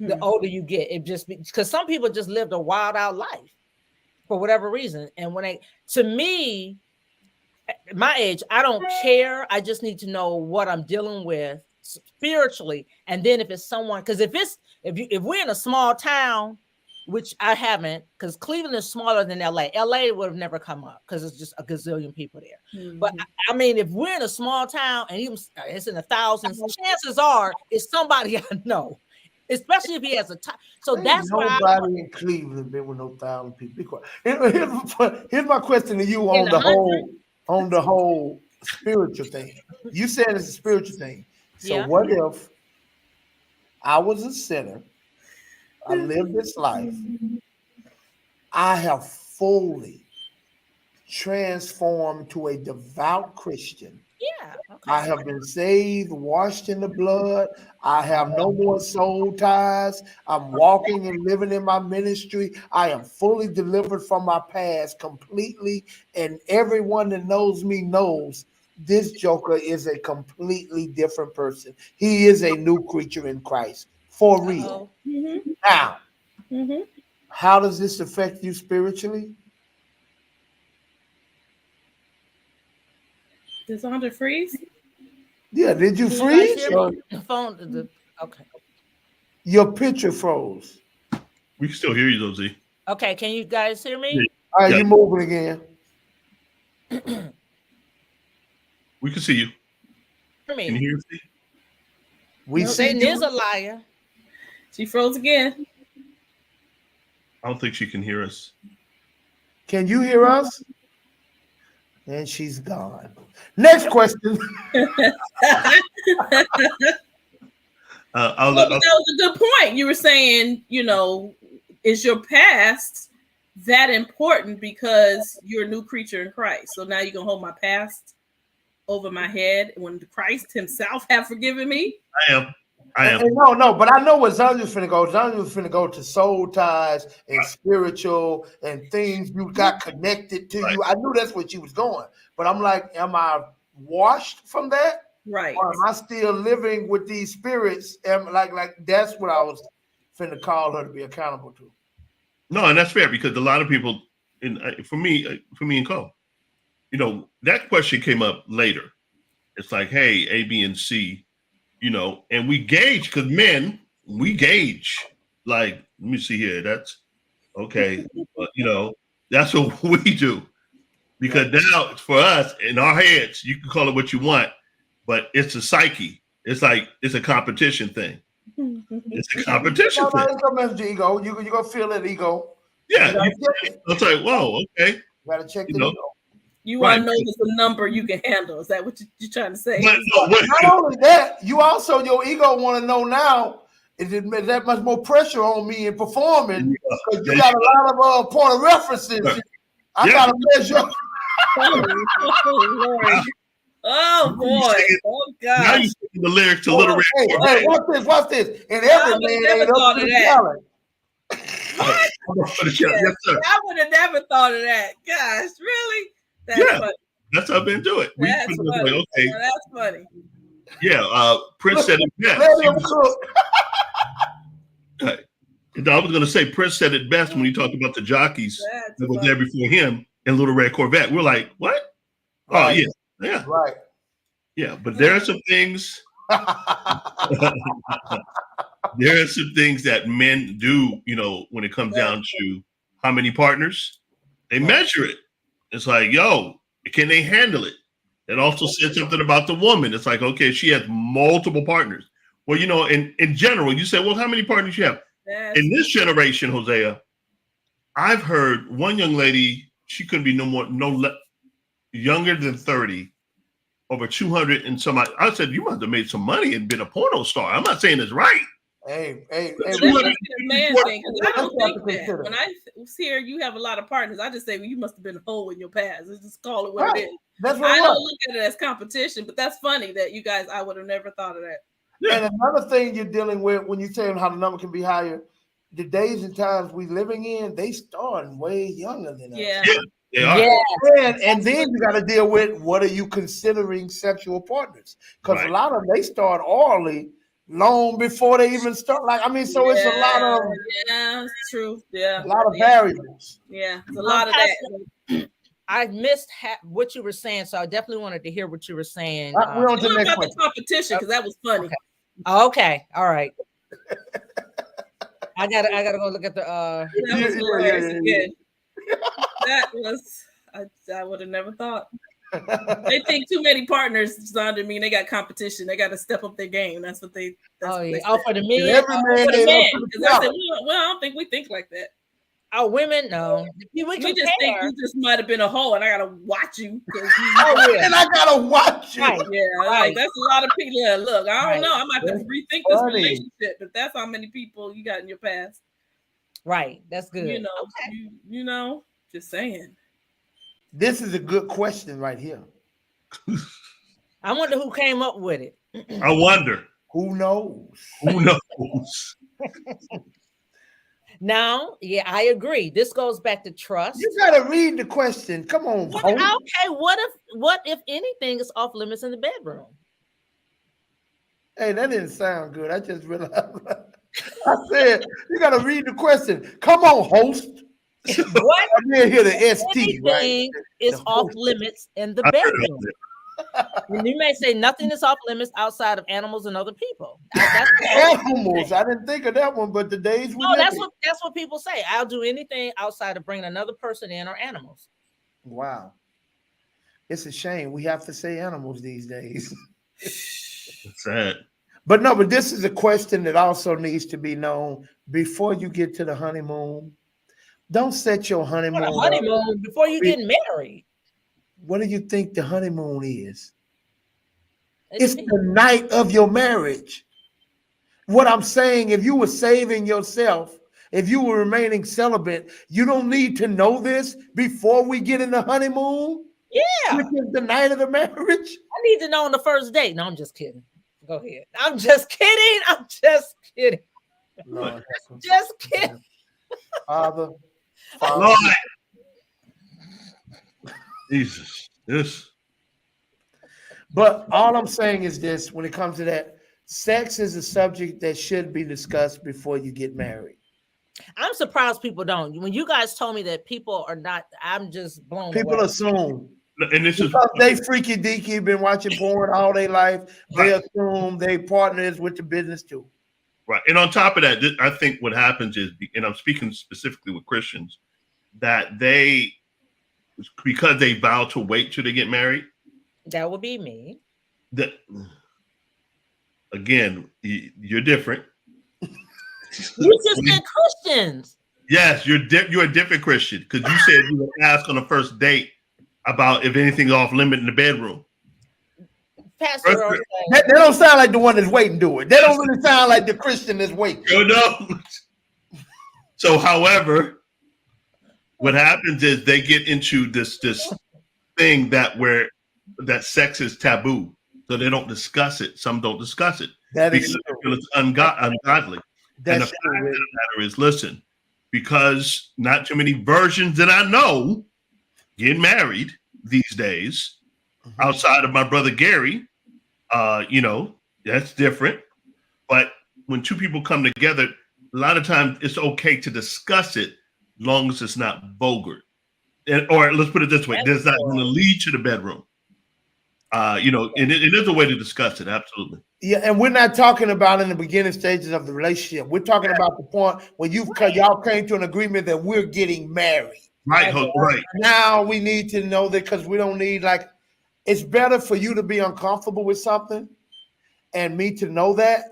S1: The older you get, it just because some people just lived a wild out life for whatever reason. And to me, at my age, I don't care. I just need to know what I'm dealing with spiritually. And then if it's someone, because if we're in a small town, which I haven't, because Cleveland is smaller than LA. LA would have never come up because it's just a gazillion people there. But I mean, if we're in a small town and even it's in the thousands, chances are it's somebody I know, especially if he has a time. So that's why
S3: nobody in Cleveland been with no 1,000 people. Here's my question to you on the whole spiritual thing. You said it's a spiritual thing. So what if I was a sinner? I live this life. I have fully transformed to a devout Christian.
S1: Yeah. Okay.
S3: I have been saved, washed in the blood. I have no more soul ties. I'm walking and living in my ministry. I am fully delivered from my past completely. And everyone that knows me knows this joker is a completely different person. He is a new creature in Christ. For real. Now, how does this affect you spiritually?
S4: Does Zandra freeze?
S3: Yeah, did you freeze?
S1: The phone, okay.
S3: Your picture froze.
S2: We can still hear you, though, Z.
S1: Okay, can you guys hear me?
S2: Yeah.
S3: All right, you're moving again.
S2: We can see you.
S1: Hear me.
S2: Can you hear us?
S3: We
S1: Satan is a liar.
S4: She froze again.
S2: I don't think she can hear us.
S3: Can you hear us? And she's gone. Next question.
S4: That was a good point. You were saying, is your past that important because you're a new creature in Christ? So now you're going to hold my past over my head when Christ himself have forgiven me?
S2: I am.
S3: No, but I know what Zandra's finna go. Zandra's finna go to soul ties and spiritual and things you got connected to you. I knew that's what she was going. But I'm like, am I washed from that?
S4: Right.
S3: Or am I still living with these spirits? And like that's what I was finna call her to be accountable to.
S2: No, and that's fair because a lot of people, for me and Cole, that question came up later. It's like, hey, A, B, and C. And we gauge because men, we gauge like, let me see here. That's okay. But, that's what we do because now it's for us in our heads. You can call it what you want, but it's a psyche. It's like, it's a competition thing. It's a competition thing.
S3: It's gonna mess with your ego. You're gonna feel that ego.
S2: Yeah. It's like, whoa, okay.
S3: You gotta check the ego.
S4: You want to know there's a number you can handle. Is that what you're trying to say?
S2: But,
S3: not only that, you also, your ego want to know now, is that much more pressure on me in performing? Because you got a lot of point of references. I got to measure.
S4: Oh, boy. Oh, God.
S2: Now you're singing the lyrics to Little Red Corvette.
S3: Hey, watch this. And every man ain't up to the challenge.
S2: Yes, sir.
S4: I would have never thought of that. Gosh, really? That's funny.
S2: That's how I've been doing.
S4: That's funny.
S2: Like, okay.
S4: That's funny.
S2: Yeah, Prince said it best. I was going to say Prince said it best when he talked about the jockeys that was there before him in Little Red Corvette. We're like, what?
S3: Right.
S2: Oh, yeah.
S3: Right.
S2: Yeah, but there are some things. There are some things that men do, when it comes down to how many partners, they measure it. It's like, yo, can they handle it? It also said something about the woman. It's like, okay, she has multiple partners. Well, in general, you say, well, how many partners you have? In this generation, Hosea, I've heard one young lady, she couldn't be younger than 30, over 200 and some. I said, you must have made some money and been a porno star. I'm not saying it's right.
S3: Hey,
S4: that's a man thing. I don't think that. When I hear you have a lot of partners, I just say, well, you must have been a hoe in your past. Let's just call it what it is.
S3: That's what
S4: I don't look at it as competition, but that's funny that you guys, I would have never thought of that.
S3: Yeah. And another thing you're dealing with when you're saying how the number can be higher, the days and times we living in, they starting way younger than us.
S4: Yeah.
S2: They are.
S3: Yeah. And then you got to deal with what are you considering sexual partners? Because a lot of them, they start early, long before they even start. Like, I mean, so it's a lot of.
S4: Yeah, it's true. Yeah.
S3: A lot of variables.
S4: Yeah, it's a lot of that.
S1: I missed what you were saying, so I definitely wanted to hear what you were saying.
S3: We're on to the next
S4: about the competition because that was funny.
S1: Okay. All right. I gotta go look at the.
S4: That was hilarious again. That was I would have never thought. They think too many partners under me and they got competition. They got to step up their game. That's what they.
S1: For the men.
S3: Every man.
S4: Because I said, well, I don't think we think like that.
S1: Oh, women, no. We
S4: just think you just might have been a hoe, and I gotta watch you.
S3: And I gotta watch you.
S1: Right.
S4: Yeah, like that's a lot of people. Look, I don't know. I might have to rethink this relationship, but that's how many people you got in your past.
S1: Right. That's good.
S4: You know, just saying.
S3: This is a good question right here.
S1: I wonder who came up with it.
S2: I wonder.
S3: Who knows?
S2: Who knows?
S1: Now, yeah, I agree. This goes back to trust.
S3: You gotta read the question. Come on.
S1: Okay, what if anything is off limits in the bedroom?
S3: Hey, that didn't sound good. I just realized. I said you gotta read the question. Come on, host.
S1: What?
S3: I didn't hear the ST.
S1: Anything is off limits in the bedroom. And you may say nothing is off limits outside of animals and other people.
S3: Animals. I didn't think of that one, but the days we
S1: that's what people say. I'll do anything outside of bringing another person in or animals.
S3: Wow. It's a shame we have to say animals these days.
S2: It's sad.
S3: But this is a question that also needs to be known before you get to the honeymoon. Don't set your honeymoon
S1: before you get married.
S3: What do you think the honeymoon is? It's the night of your marriage. What I'm saying, if you were saving yourself, if you were remaining celibate, you don't need to know this before we get in the honeymoon.
S1: Yeah.
S3: Which is the night of the marriage.
S1: I need to know on the first date. No, I'm just kidding. Go ahead. I'm just kidding.
S3: Lord,
S1: just kidding.
S3: Father.
S2: Lord. Jesus. Yes.
S3: But all I'm saying is this: when it comes to that, sex is a subject that should be discussed before you get married.
S1: I'm surprised people don't. When you guys told me that people are not, I'm just blown away.
S3: People assume.
S2: And this
S3: because they freaky deaky, been watching porn all their life. They assume they partners with the business too.
S2: Right. And on top of that, I think what happens is, and I'm speaking specifically with Christians, that because they vow to wait till they get married.
S1: That would be me.
S2: Again, you're different.
S1: You just said Christians.
S2: Yes, you're a different Christian because you said you would ask on the first date about if anything's off limit in the bedroom.
S1: Pastor,
S3: they don't sound like the one that's waiting to do it. They don't really sound like the Christian that's waiting.
S2: No. So, however, what happens is they get into this thing that sex is taboo, so they don't discuss it. Some don't discuss it because it's ungodly. And the fact of the matter is, listen, because not too many virgins that I know get married these days, outside of my brother Gary. That's different. But when two people come together, a lot of times it's okay to discuss it, as long as it's not vulgar. Or let's put it this way: that's not going to lead to the bedroom. It is a way to discuss it. Absolutely.
S3: Yeah, and we're not talking about in the beginning stages of the relationship. We're talking about the point when y'all came to an agreement that we're getting married.
S2: Right.
S3: Now we need to know that because we don't need it's better for you to be uncomfortable with something and me to know that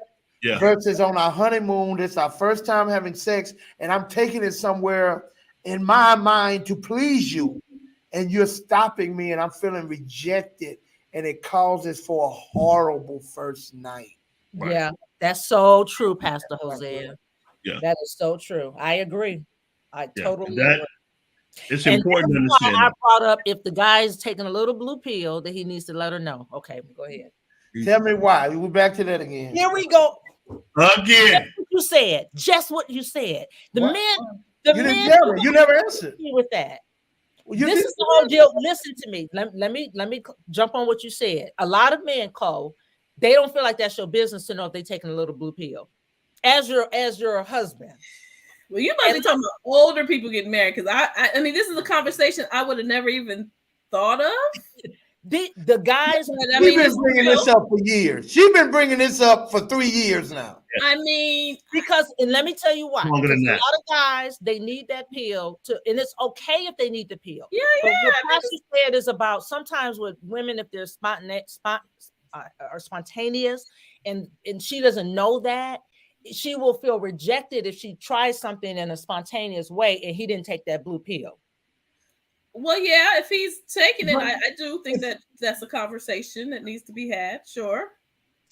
S2: Yeah.
S3: versus on our honeymoon. It's our first time having sex, and I'm taking it somewhere in my mind to please you, and you're stopping me, and I'm feeling rejected, and it causes for a horrible first night.
S2: Right.
S1: Yeah, that's so true, Pastor Hosea.
S2: Yeah.
S1: That is so true. I agree. I
S2: Yeah.
S1: totally
S2: That
S1: agree.
S2: it's
S1: And
S2: important to
S1: this is why
S2: understand.
S1: I brought up if the guy is taking a little blue pill, that he needs to let her know. Okay, go ahead.
S3: Tell me why. We're back to that again.
S1: Here we go.
S2: Again.
S1: What you said. Just what you said. The
S3: What?
S1: men,
S3: You didn't tell me. You never answered.
S1: with that.
S3: Well, you
S1: This
S3: did-
S1: is the whole deal. Listen to me. Let me jump on what you said. A lot of men, Cole, they don't feel like that's your business to know if they're taking a little blue pill. As your husband.
S4: Well, you must be talking about older people getting married, because I mean, this is a conversation I would have never even thought of.
S1: The guys.
S4: I
S3: She's
S4: mean,
S3: been bringing this up for years. She's been bringing this up for 3 years now.
S4: I mean,
S1: Because, and let me tell you why.
S2: Longer than
S1: Because a
S2: that.
S1: lot of guys, they need that pill to, and it's okay if they need the pill.
S4: yeah,
S1: But
S4: yeah.
S1: what Pastor said is about sometimes with women, if they're spontaneous, and she doesn't know that, she will feel rejected if she tries something in a spontaneous way and he didn't take that blue pill.
S4: Well, yeah, if he's taking it, I do think that that's a conversation that needs to be had. Sure.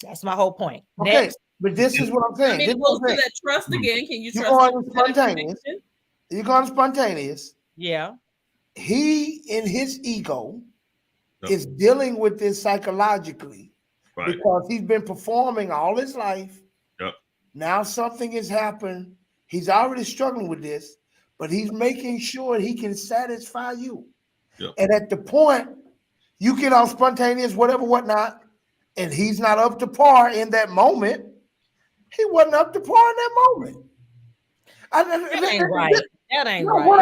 S1: That's my whole point.
S3: Okay,
S1: Next.
S3: but this is what I'm saying.
S4: I mean,
S3: This
S4: it
S3: is what
S4: goes
S3: I'm
S4: to
S3: saying.
S4: that trust again. Can you
S3: You're
S4: trust
S3: going
S4: that
S3: spontaneous.
S4: information?
S3: You're going spontaneous.
S1: Yeah.
S3: He, in his ego,
S2: Yep.
S3: is dealing with this psychologically
S2: Right.
S3: because he's been performing all his life.
S2: Yep.
S3: Now something has happened. He's already struggling with this, but he's making sure he can satisfy you.
S2: Yep.
S3: And at the point you get all spontaneous, whatever, whatnot, and he's not up to par in that moment, he wasn't up to par in that moment.
S1: That ain't right. That ain't
S3: No,
S1: right.
S3: wait,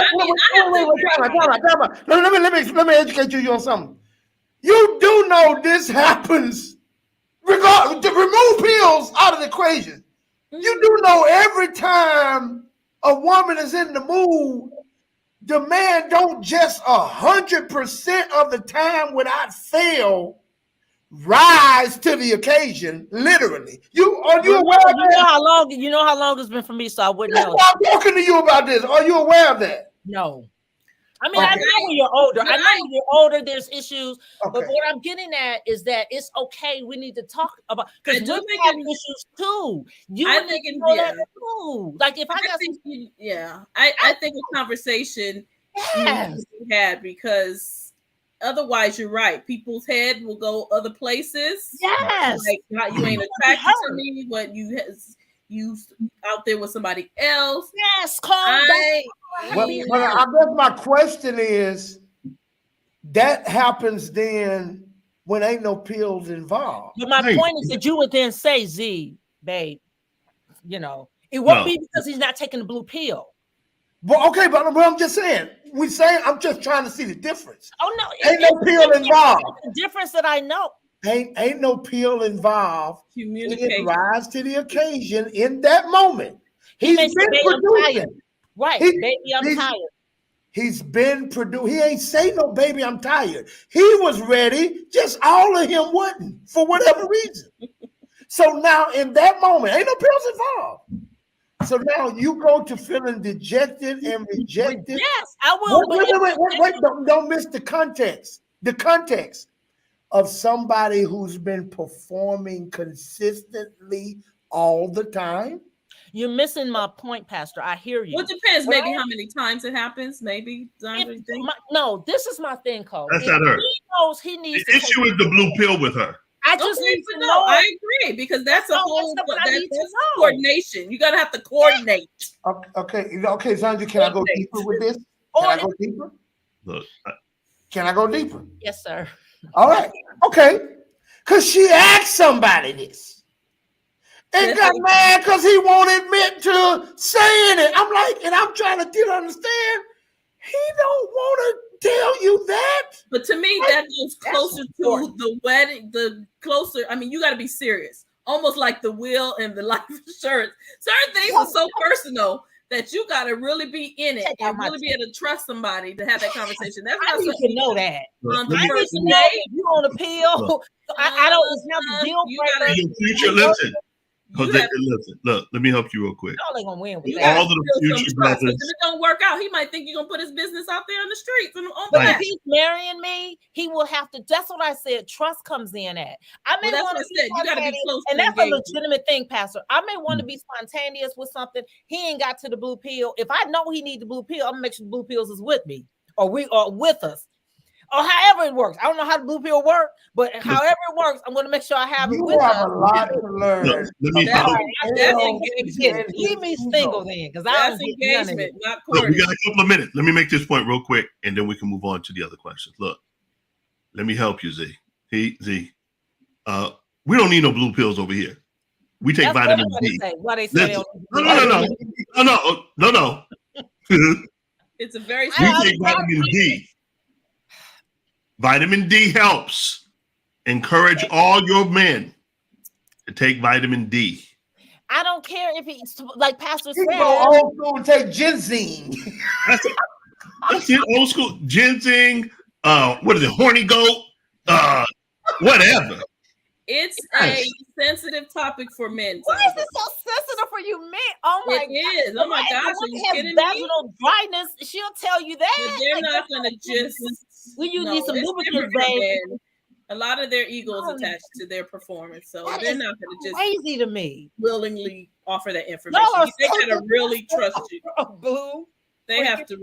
S3: let me educate you on something. You do know this happens. Regard to remove pills out of the equation. You do know every time a woman is in the mood, the man don't just 100% of the time without fail rise to the occasion. Literally, are you aware of that?
S1: You know how long it's been for me, so I wouldn't
S3: That's
S1: know.
S3: why I'm talking to you about this. Are you aware of that?
S1: No. I mean, I
S3: Okay.
S1: know when you're older. I know when you're older, there's issues. But
S3: Okay.
S1: what I'm getting at is that it's okay. We need to talk about,
S4: I
S1: because
S4: do
S1: women
S4: think
S1: have
S4: it-
S1: issues too.
S4: I
S1: Would
S4: think
S1: need to
S4: it-
S1: know that
S4: yeah.
S1: too. Like if I
S4: I
S1: got
S4: think I think a conversation
S1: yes,
S4: needs to be had, because otherwise you're right. People's head will go other places.
S1: yes,
S4: Like, not, you ain't attracted to me, but you out there with somebody else.
S1: yes, calm down.
S3: Well, I guess my question is, that happens then when ain't no pills involved.
S1: But my
S2: Hey.
S1: point is that you would then say, Z, babe, it won't
S2: No.
S1: be because he's not taking the blue pill.
S3: But okay, but I'm just saying, I'm just trying to see the difference.
S1: Oh no,
S3: Ain't no pill involved.
S1: The difference that I know.
S3: Ain't no pill involved. He
S4: Communication.
S3: didn't rise to the occasion in that moment.
S1: He
S3: He's
S1: makes
S3: been
S1: baby, I'm tired.
S3: producing.
S1: Right,
S3: He-
S1: baby, I'm
S3: he's-
S1: tired.
S3: He's been producing. He ain't say no, baby, I'm tired. He was ready, just all of him wasn't for whatever reason. So now in that moment, ain't no pills involved. So now you go to feeling dejected and rejected.
S1: Yes, I will.
S3: Wait, don't miss the context. The context of somebody who's been performing consistently all the time.
S1: You're missing my point, Pastor. I hear you.
S4: Well, it depends.
S1: But
S4: Maybe how many times it happens. Maybe.
S1: No, this is my thing, Cole.
S2: That's
S1: If
S2: not her.
S1: he knows he needs
S2: The
S1: to
S2: issue is the blue pill with her.
S1: I just
S4: Okay,
S1: need
S4: but
S1: to
S4: no,
S1: know.
S4: I agree, because that's a
S1: No,
S4: whole
S1: that's what I need to
S4: that's
S1: know.
S4: coordination. You gotta have to coordinate.
S3: Okay, Sandra, can I go deeper with this? Can I go deeper?
S2: Look,
S3: Can I go deeper?
S1: Yes, sir.
S3: All right. Okay. Because she asked somebody this. And got mad because he won't admit to saying it. I'm like, and I'm trying to get understand. He don't want to tell you that.
S4: But to me, that goes closer to the wedding. The closer, I mean, you got to be serious. Almost like the will and the life insurance. Certain things are so personal that you got to really be in it and really be able to trust somebody to have that conversation. That's
S1: I
S4: not
S1: need to know that.
S4: on
S1: I
S4: the
S1: need
S4: first
S1: to know
S4: day.
S1: if you on a pill. I don't. It's not a deal
S4: You
S1: breaker.
S4: gotta-
S2: in the future, listen. Listen, look, let me help you real quick.
S1: Y'all ain't gonna win with
S4: You
S1: that.
S2: All of the future brothers.
S4: If it don't work out, he might think you're gonna put his business out there on the streets.
S1: But if he's marrying me, he will have to. That's what I said. Trust comes in at. I may want to be
S4: you gotta be close,
S1: and that's a legitimate thing, Pastor. I may want to be spontaneous with something. He ain't got to the blue pill. If I know he need the blue pill, I'm gonna make sure the blue pills is with me, or we are with us. Or however it works. I don't know how the blue pill works, but however it works, I'm going to make sure I have it with us.
S3: You have a lot to learn.
S1: That's engagement. Leave me single then, because that's engagement, not courting.
S2: Look, we got a couple of minutes. Let me make this point real quick, and then we can move on to the other questions. Look, let me help you, Z. Z. We don't need no blue pills over here. We take vitamin D.
S1: Why they say
S2: No.
S4: It's a very.
S2: We take vitamin D. Vitamin D helps. Encourage all your men to take vitamin D.
S1: I don't care if he's like Pastor said.
S3: Go old school and take ginseng.
S2: That's it. Old school ginseng. What is it? Horny goat. Whatever.
S4: It's a sensitive topic for men.
S1: Why is it so sensitive for you men? Oh my
S4: God. It is. Oh my gosh. Are you kidding me?
S1: Vaginal dryness, she'll tell you that.
S4: But they're not gonna just.
S1: You need some lubricant, babe.
S4: A lot of their ego is attached to their performance, so they're not going to just
S1: crazy to me
S4: willingly offer that information. No, they gotta really trust you.
S1: Boo.
S4: They have to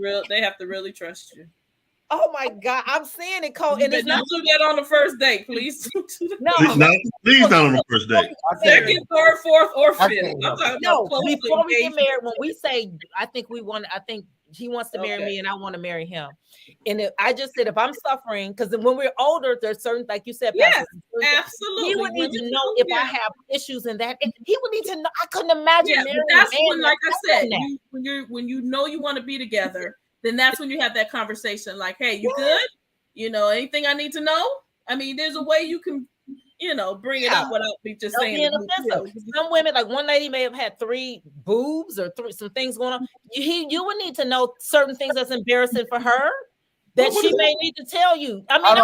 S4: really trust you.
S1: Oh my God, I'm saying it, Cole.
S4: And it's not do that on the first date, please.
S2: No, please not on the first date.
S4: Second, third, fourth, or fifth.
S1: No, before we get married, when we say, I think he wants to marry me and I want to marry him. And I just said, if I'm suffering, because when we're older, there's certain, like you said,
S4: yes, absolutely.
S1: He would need to know if I have issues in that. He would need to know. I couldn't imagine marrying
S4: that's when, like I said, when you know you want to be together, then that's when you have that conversation. Like, hey, you good? You know, anything I need to know? I mean, there's a way you can, bring it up without me just saying.
S1: Some women, like one lady may have had 3 boobs or some things going on. You would need to know certain things that's embarrassing for her that she may need to tell you. I mean,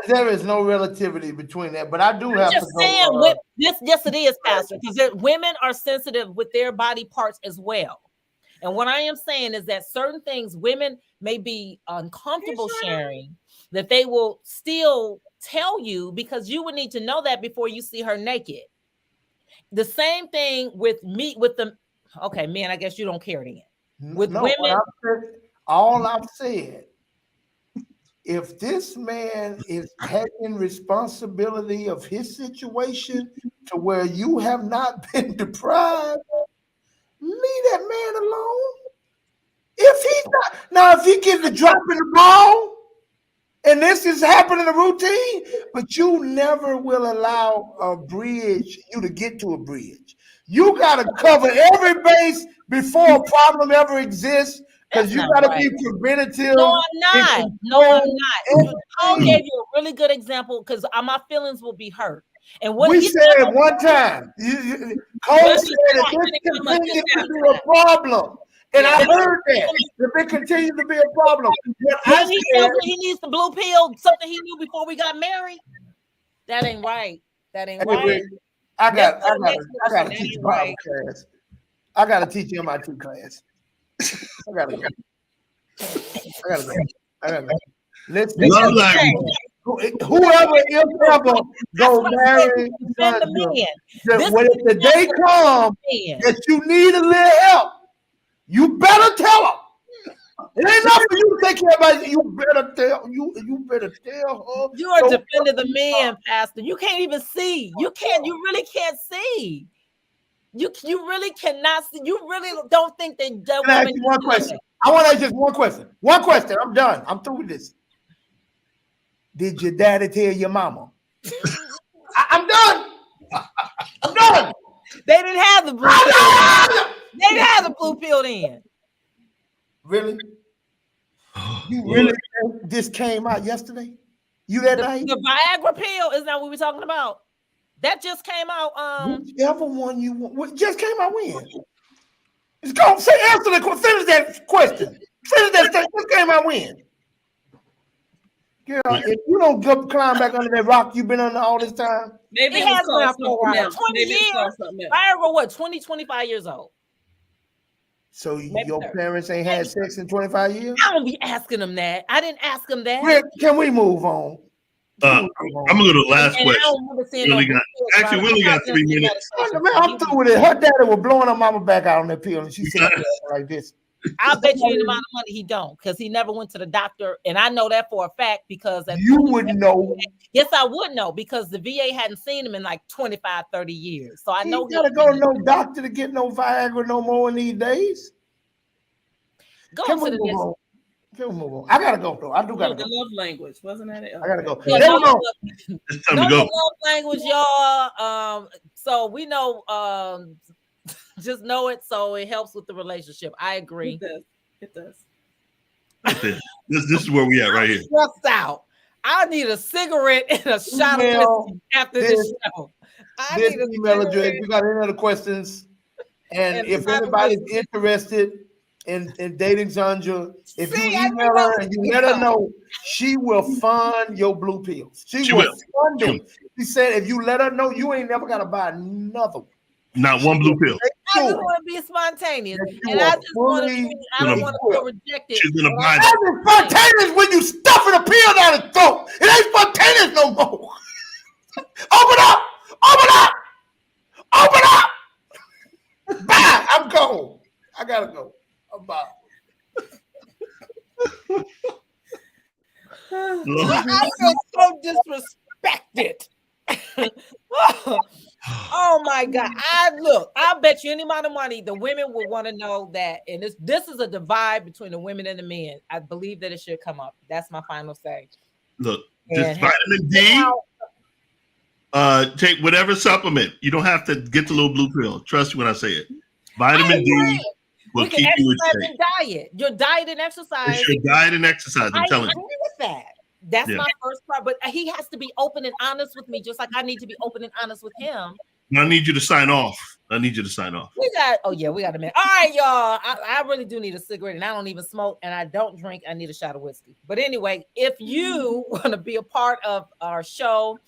S3: there is no relativity between that, but I do have
S1: to say yes, it is, Pastor, because women are sensitive with their body parts as well. And what I am saying is that certain things women may be uncomfortable sharing, that they will still tell you, because you would need to know that before you see her naked. The same thing with me, men, I guess you don't care then. With women.
S3: All I've said, if this man is taking responsibility of his situation to where you have not been deprived, leave that man alone. If he's not, now if he gets the drop in the ball, and this is happening in a routine, but you never will allow you to get to a bridge. You got to cover every base before a problem ever exists, because you got to be preventative.
S1: No, I'm not. Cole gave you a really good example, because my feelings will be hurt. And what
S3: we said one time, Cole said that this continues to be a problem. And I heard that. If it continues to be a problem.
S1: He needs the blue pill, something he knew before we got married. That ain't right. Right.
S3: I got to teach Bible class. I got to teach MIT class. I got to go. Let's whoever is ever go marry when the day comes that you need a little help, you better tell them. It ain't enough for you to take care of it. You better tell her.
S1: You are defending the man, Pastor. You can't even see. You really can't see. You really cannot see. You really don't think that woman.
S3: Can I ask you one question? I want to ask just one question. One question. I'm done. I'm through with this. Did your daddy tell your mama? I'm done. I'm done.
S1: They didn't have the blue pill. They didn't have the blue pill then.
S3: Really? You really think this came out yesterday? You that night?
S1: The Viagra pill, isn't that what we're talking about? That just came out.
S3: Whichever one you want. Just came out when? It's go finish that question. Finish that thing. Just came out when? Girl, if you don't go climb back under that rock you've been under all this time.
S4: Maybe
S1: It
S4: it was
S1: has been
S4: called
S1: out for a
S4: something
S1: while.
S4: else.
S1: 20
S4: Maybe it's called
S1: years.
S4: something else.
S1: I over what? 20, 25 years old.
S3: So
S1: Maybe
S3: your
S1: 30.
S3: parents ain't had sex in 25 years?
S1: I don't be asking them that. I didn't ask them that.
S3: Rick, can we move on?
S2: I'm gonna go to the last
S1: And I
S2: question.
S1: don't remember seeing
S2: Willie
S1: no
S2: got-
S1: videos
S2: actually,
S1: about it.
S2: Willie got
S1: I'm
S2: 3
S1: not
S2: minutes.
S1: saying
S3: Man, I'm through with it. Her daddy was blowing her mama back out on that pill, and she said like this.
S1: I'll bet you any amount of money he don't, because he never went to the doctor, and I know that for a fact because
S3: You would know.
S1: Yes, I would know because the VA hadn't seen him in like 25, 30 years. So I know
S3: You gotta go to no doctor to get no Viagra no more in these days.
S1: Go
S3: Can
S1: to
S3: we
S1: the
S3: move
S1: next.
S3: on? Can we move on? I gotta go though. I do gotta
S4: The
S3: go.
S4: love language, wasn't that it?
S3: I gotta go.
S1: Yeah,
S3: There
S1: know
S3: we go.
S2: It's time
S1: know
S2: to
S1: your
S2: go.
S1: love language, y'all. So we know. Just know it, so it helps with the relationship. I agree.
S4: It does.
S2: That's it. This is where we at right here.
S1: Stressed out. I need a cigarette and a shot of
S3: Email
S1: whiskey after this show. I
S3: This
S1: need a
S3: email address.
S1: cigarette.
S3: You got any other questions? And
S1: And
S3: if
S1: shot of
S3: anybody's
S1: whiskey.
S3: interested in dating Zandra, if
S1: See,
S3: you
S1: I
S3: email
S1: knew
S3: her
S1: that
S3: and you
S1: was
S3: let her
S1: coming.
S3: know, she will fund your blue pills. She
S2: She
S3: will
S2: will.
S3: fund
S2: She
S3: them. She said if you let her know, you ain't never gotta buy another one.
S2: Not one blue pill.
S1: I just want to be spontaneous,
S3: That you
S1: and
S3: are
S1: I just want to.
S3: fully
S1: I don't
S2: gonna-
S1: want to feel rejected.
S2: She's gonna
S1: but
S2: buy
S1: I-
S2: that.
S3: It's spontaneous when you stuffing a pill down his throat. It ain't spontaneous no more. Open up! Open up! Open up! Bye! I'm gone. I gotta go. I'm out.
S1: I feel so disrespected. Oh my God. I'll bet you any amount of money the women will want to know that. And this is a divide between the women and the men. I believe that it should come up. That's my final say.
S2: Look,
S1: And
S2: just vitamin D. Take whatever supplement. You don't have to get the little blue pill. Trust me when I say it. Vitamin D will
S1: we can
S2: keep you in
S1: exercise
S2: shape.
S1: and diet. Your diet and exercise.
S2: It's your diet and exercise. I'm
S1: I
S2: telling
S1: agree
S2: you.
S1: with that. That's
S2: Yeah.
S1: my first part. But he has to be open and honest with me, just like I need to be open and honest with him.
S2: I need you to sign off. We got.
S1: We got a minute. All right, y'all. I really do need a cigarette, and I don't even smoke, and I don't drink. I need a shot of whiskey. But anyway, if you want to be a part of our show,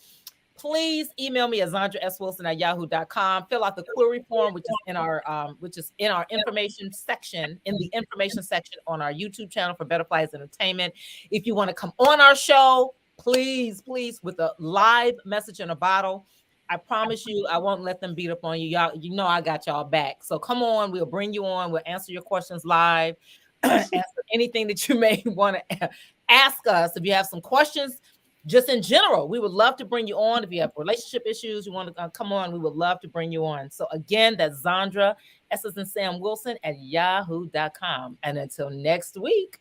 S1: please email me at zandraswilson@yahoo.com. Fill out the query form, which is in our information section, in the information section on our YouTube channel for Butterflies Entertainment. If you want to come on our show, please, with a live message in a bottle. I promise you, I won't let them beat up on you. Y'all, you know I got y'all back. So come on, we'll bring you on. We'll answer your questions live. Answer anything that you may want to ask us. If you have some questions, just in general, we would love to bring you on. If you have relationship issues, you want to come on, we would love to bring you on. So again, that's Zandra, S as in Sam Wilson at yahoo.com. And until next week.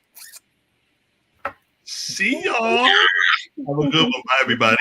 S2: See y'all. Have a good one. Bye, everybody.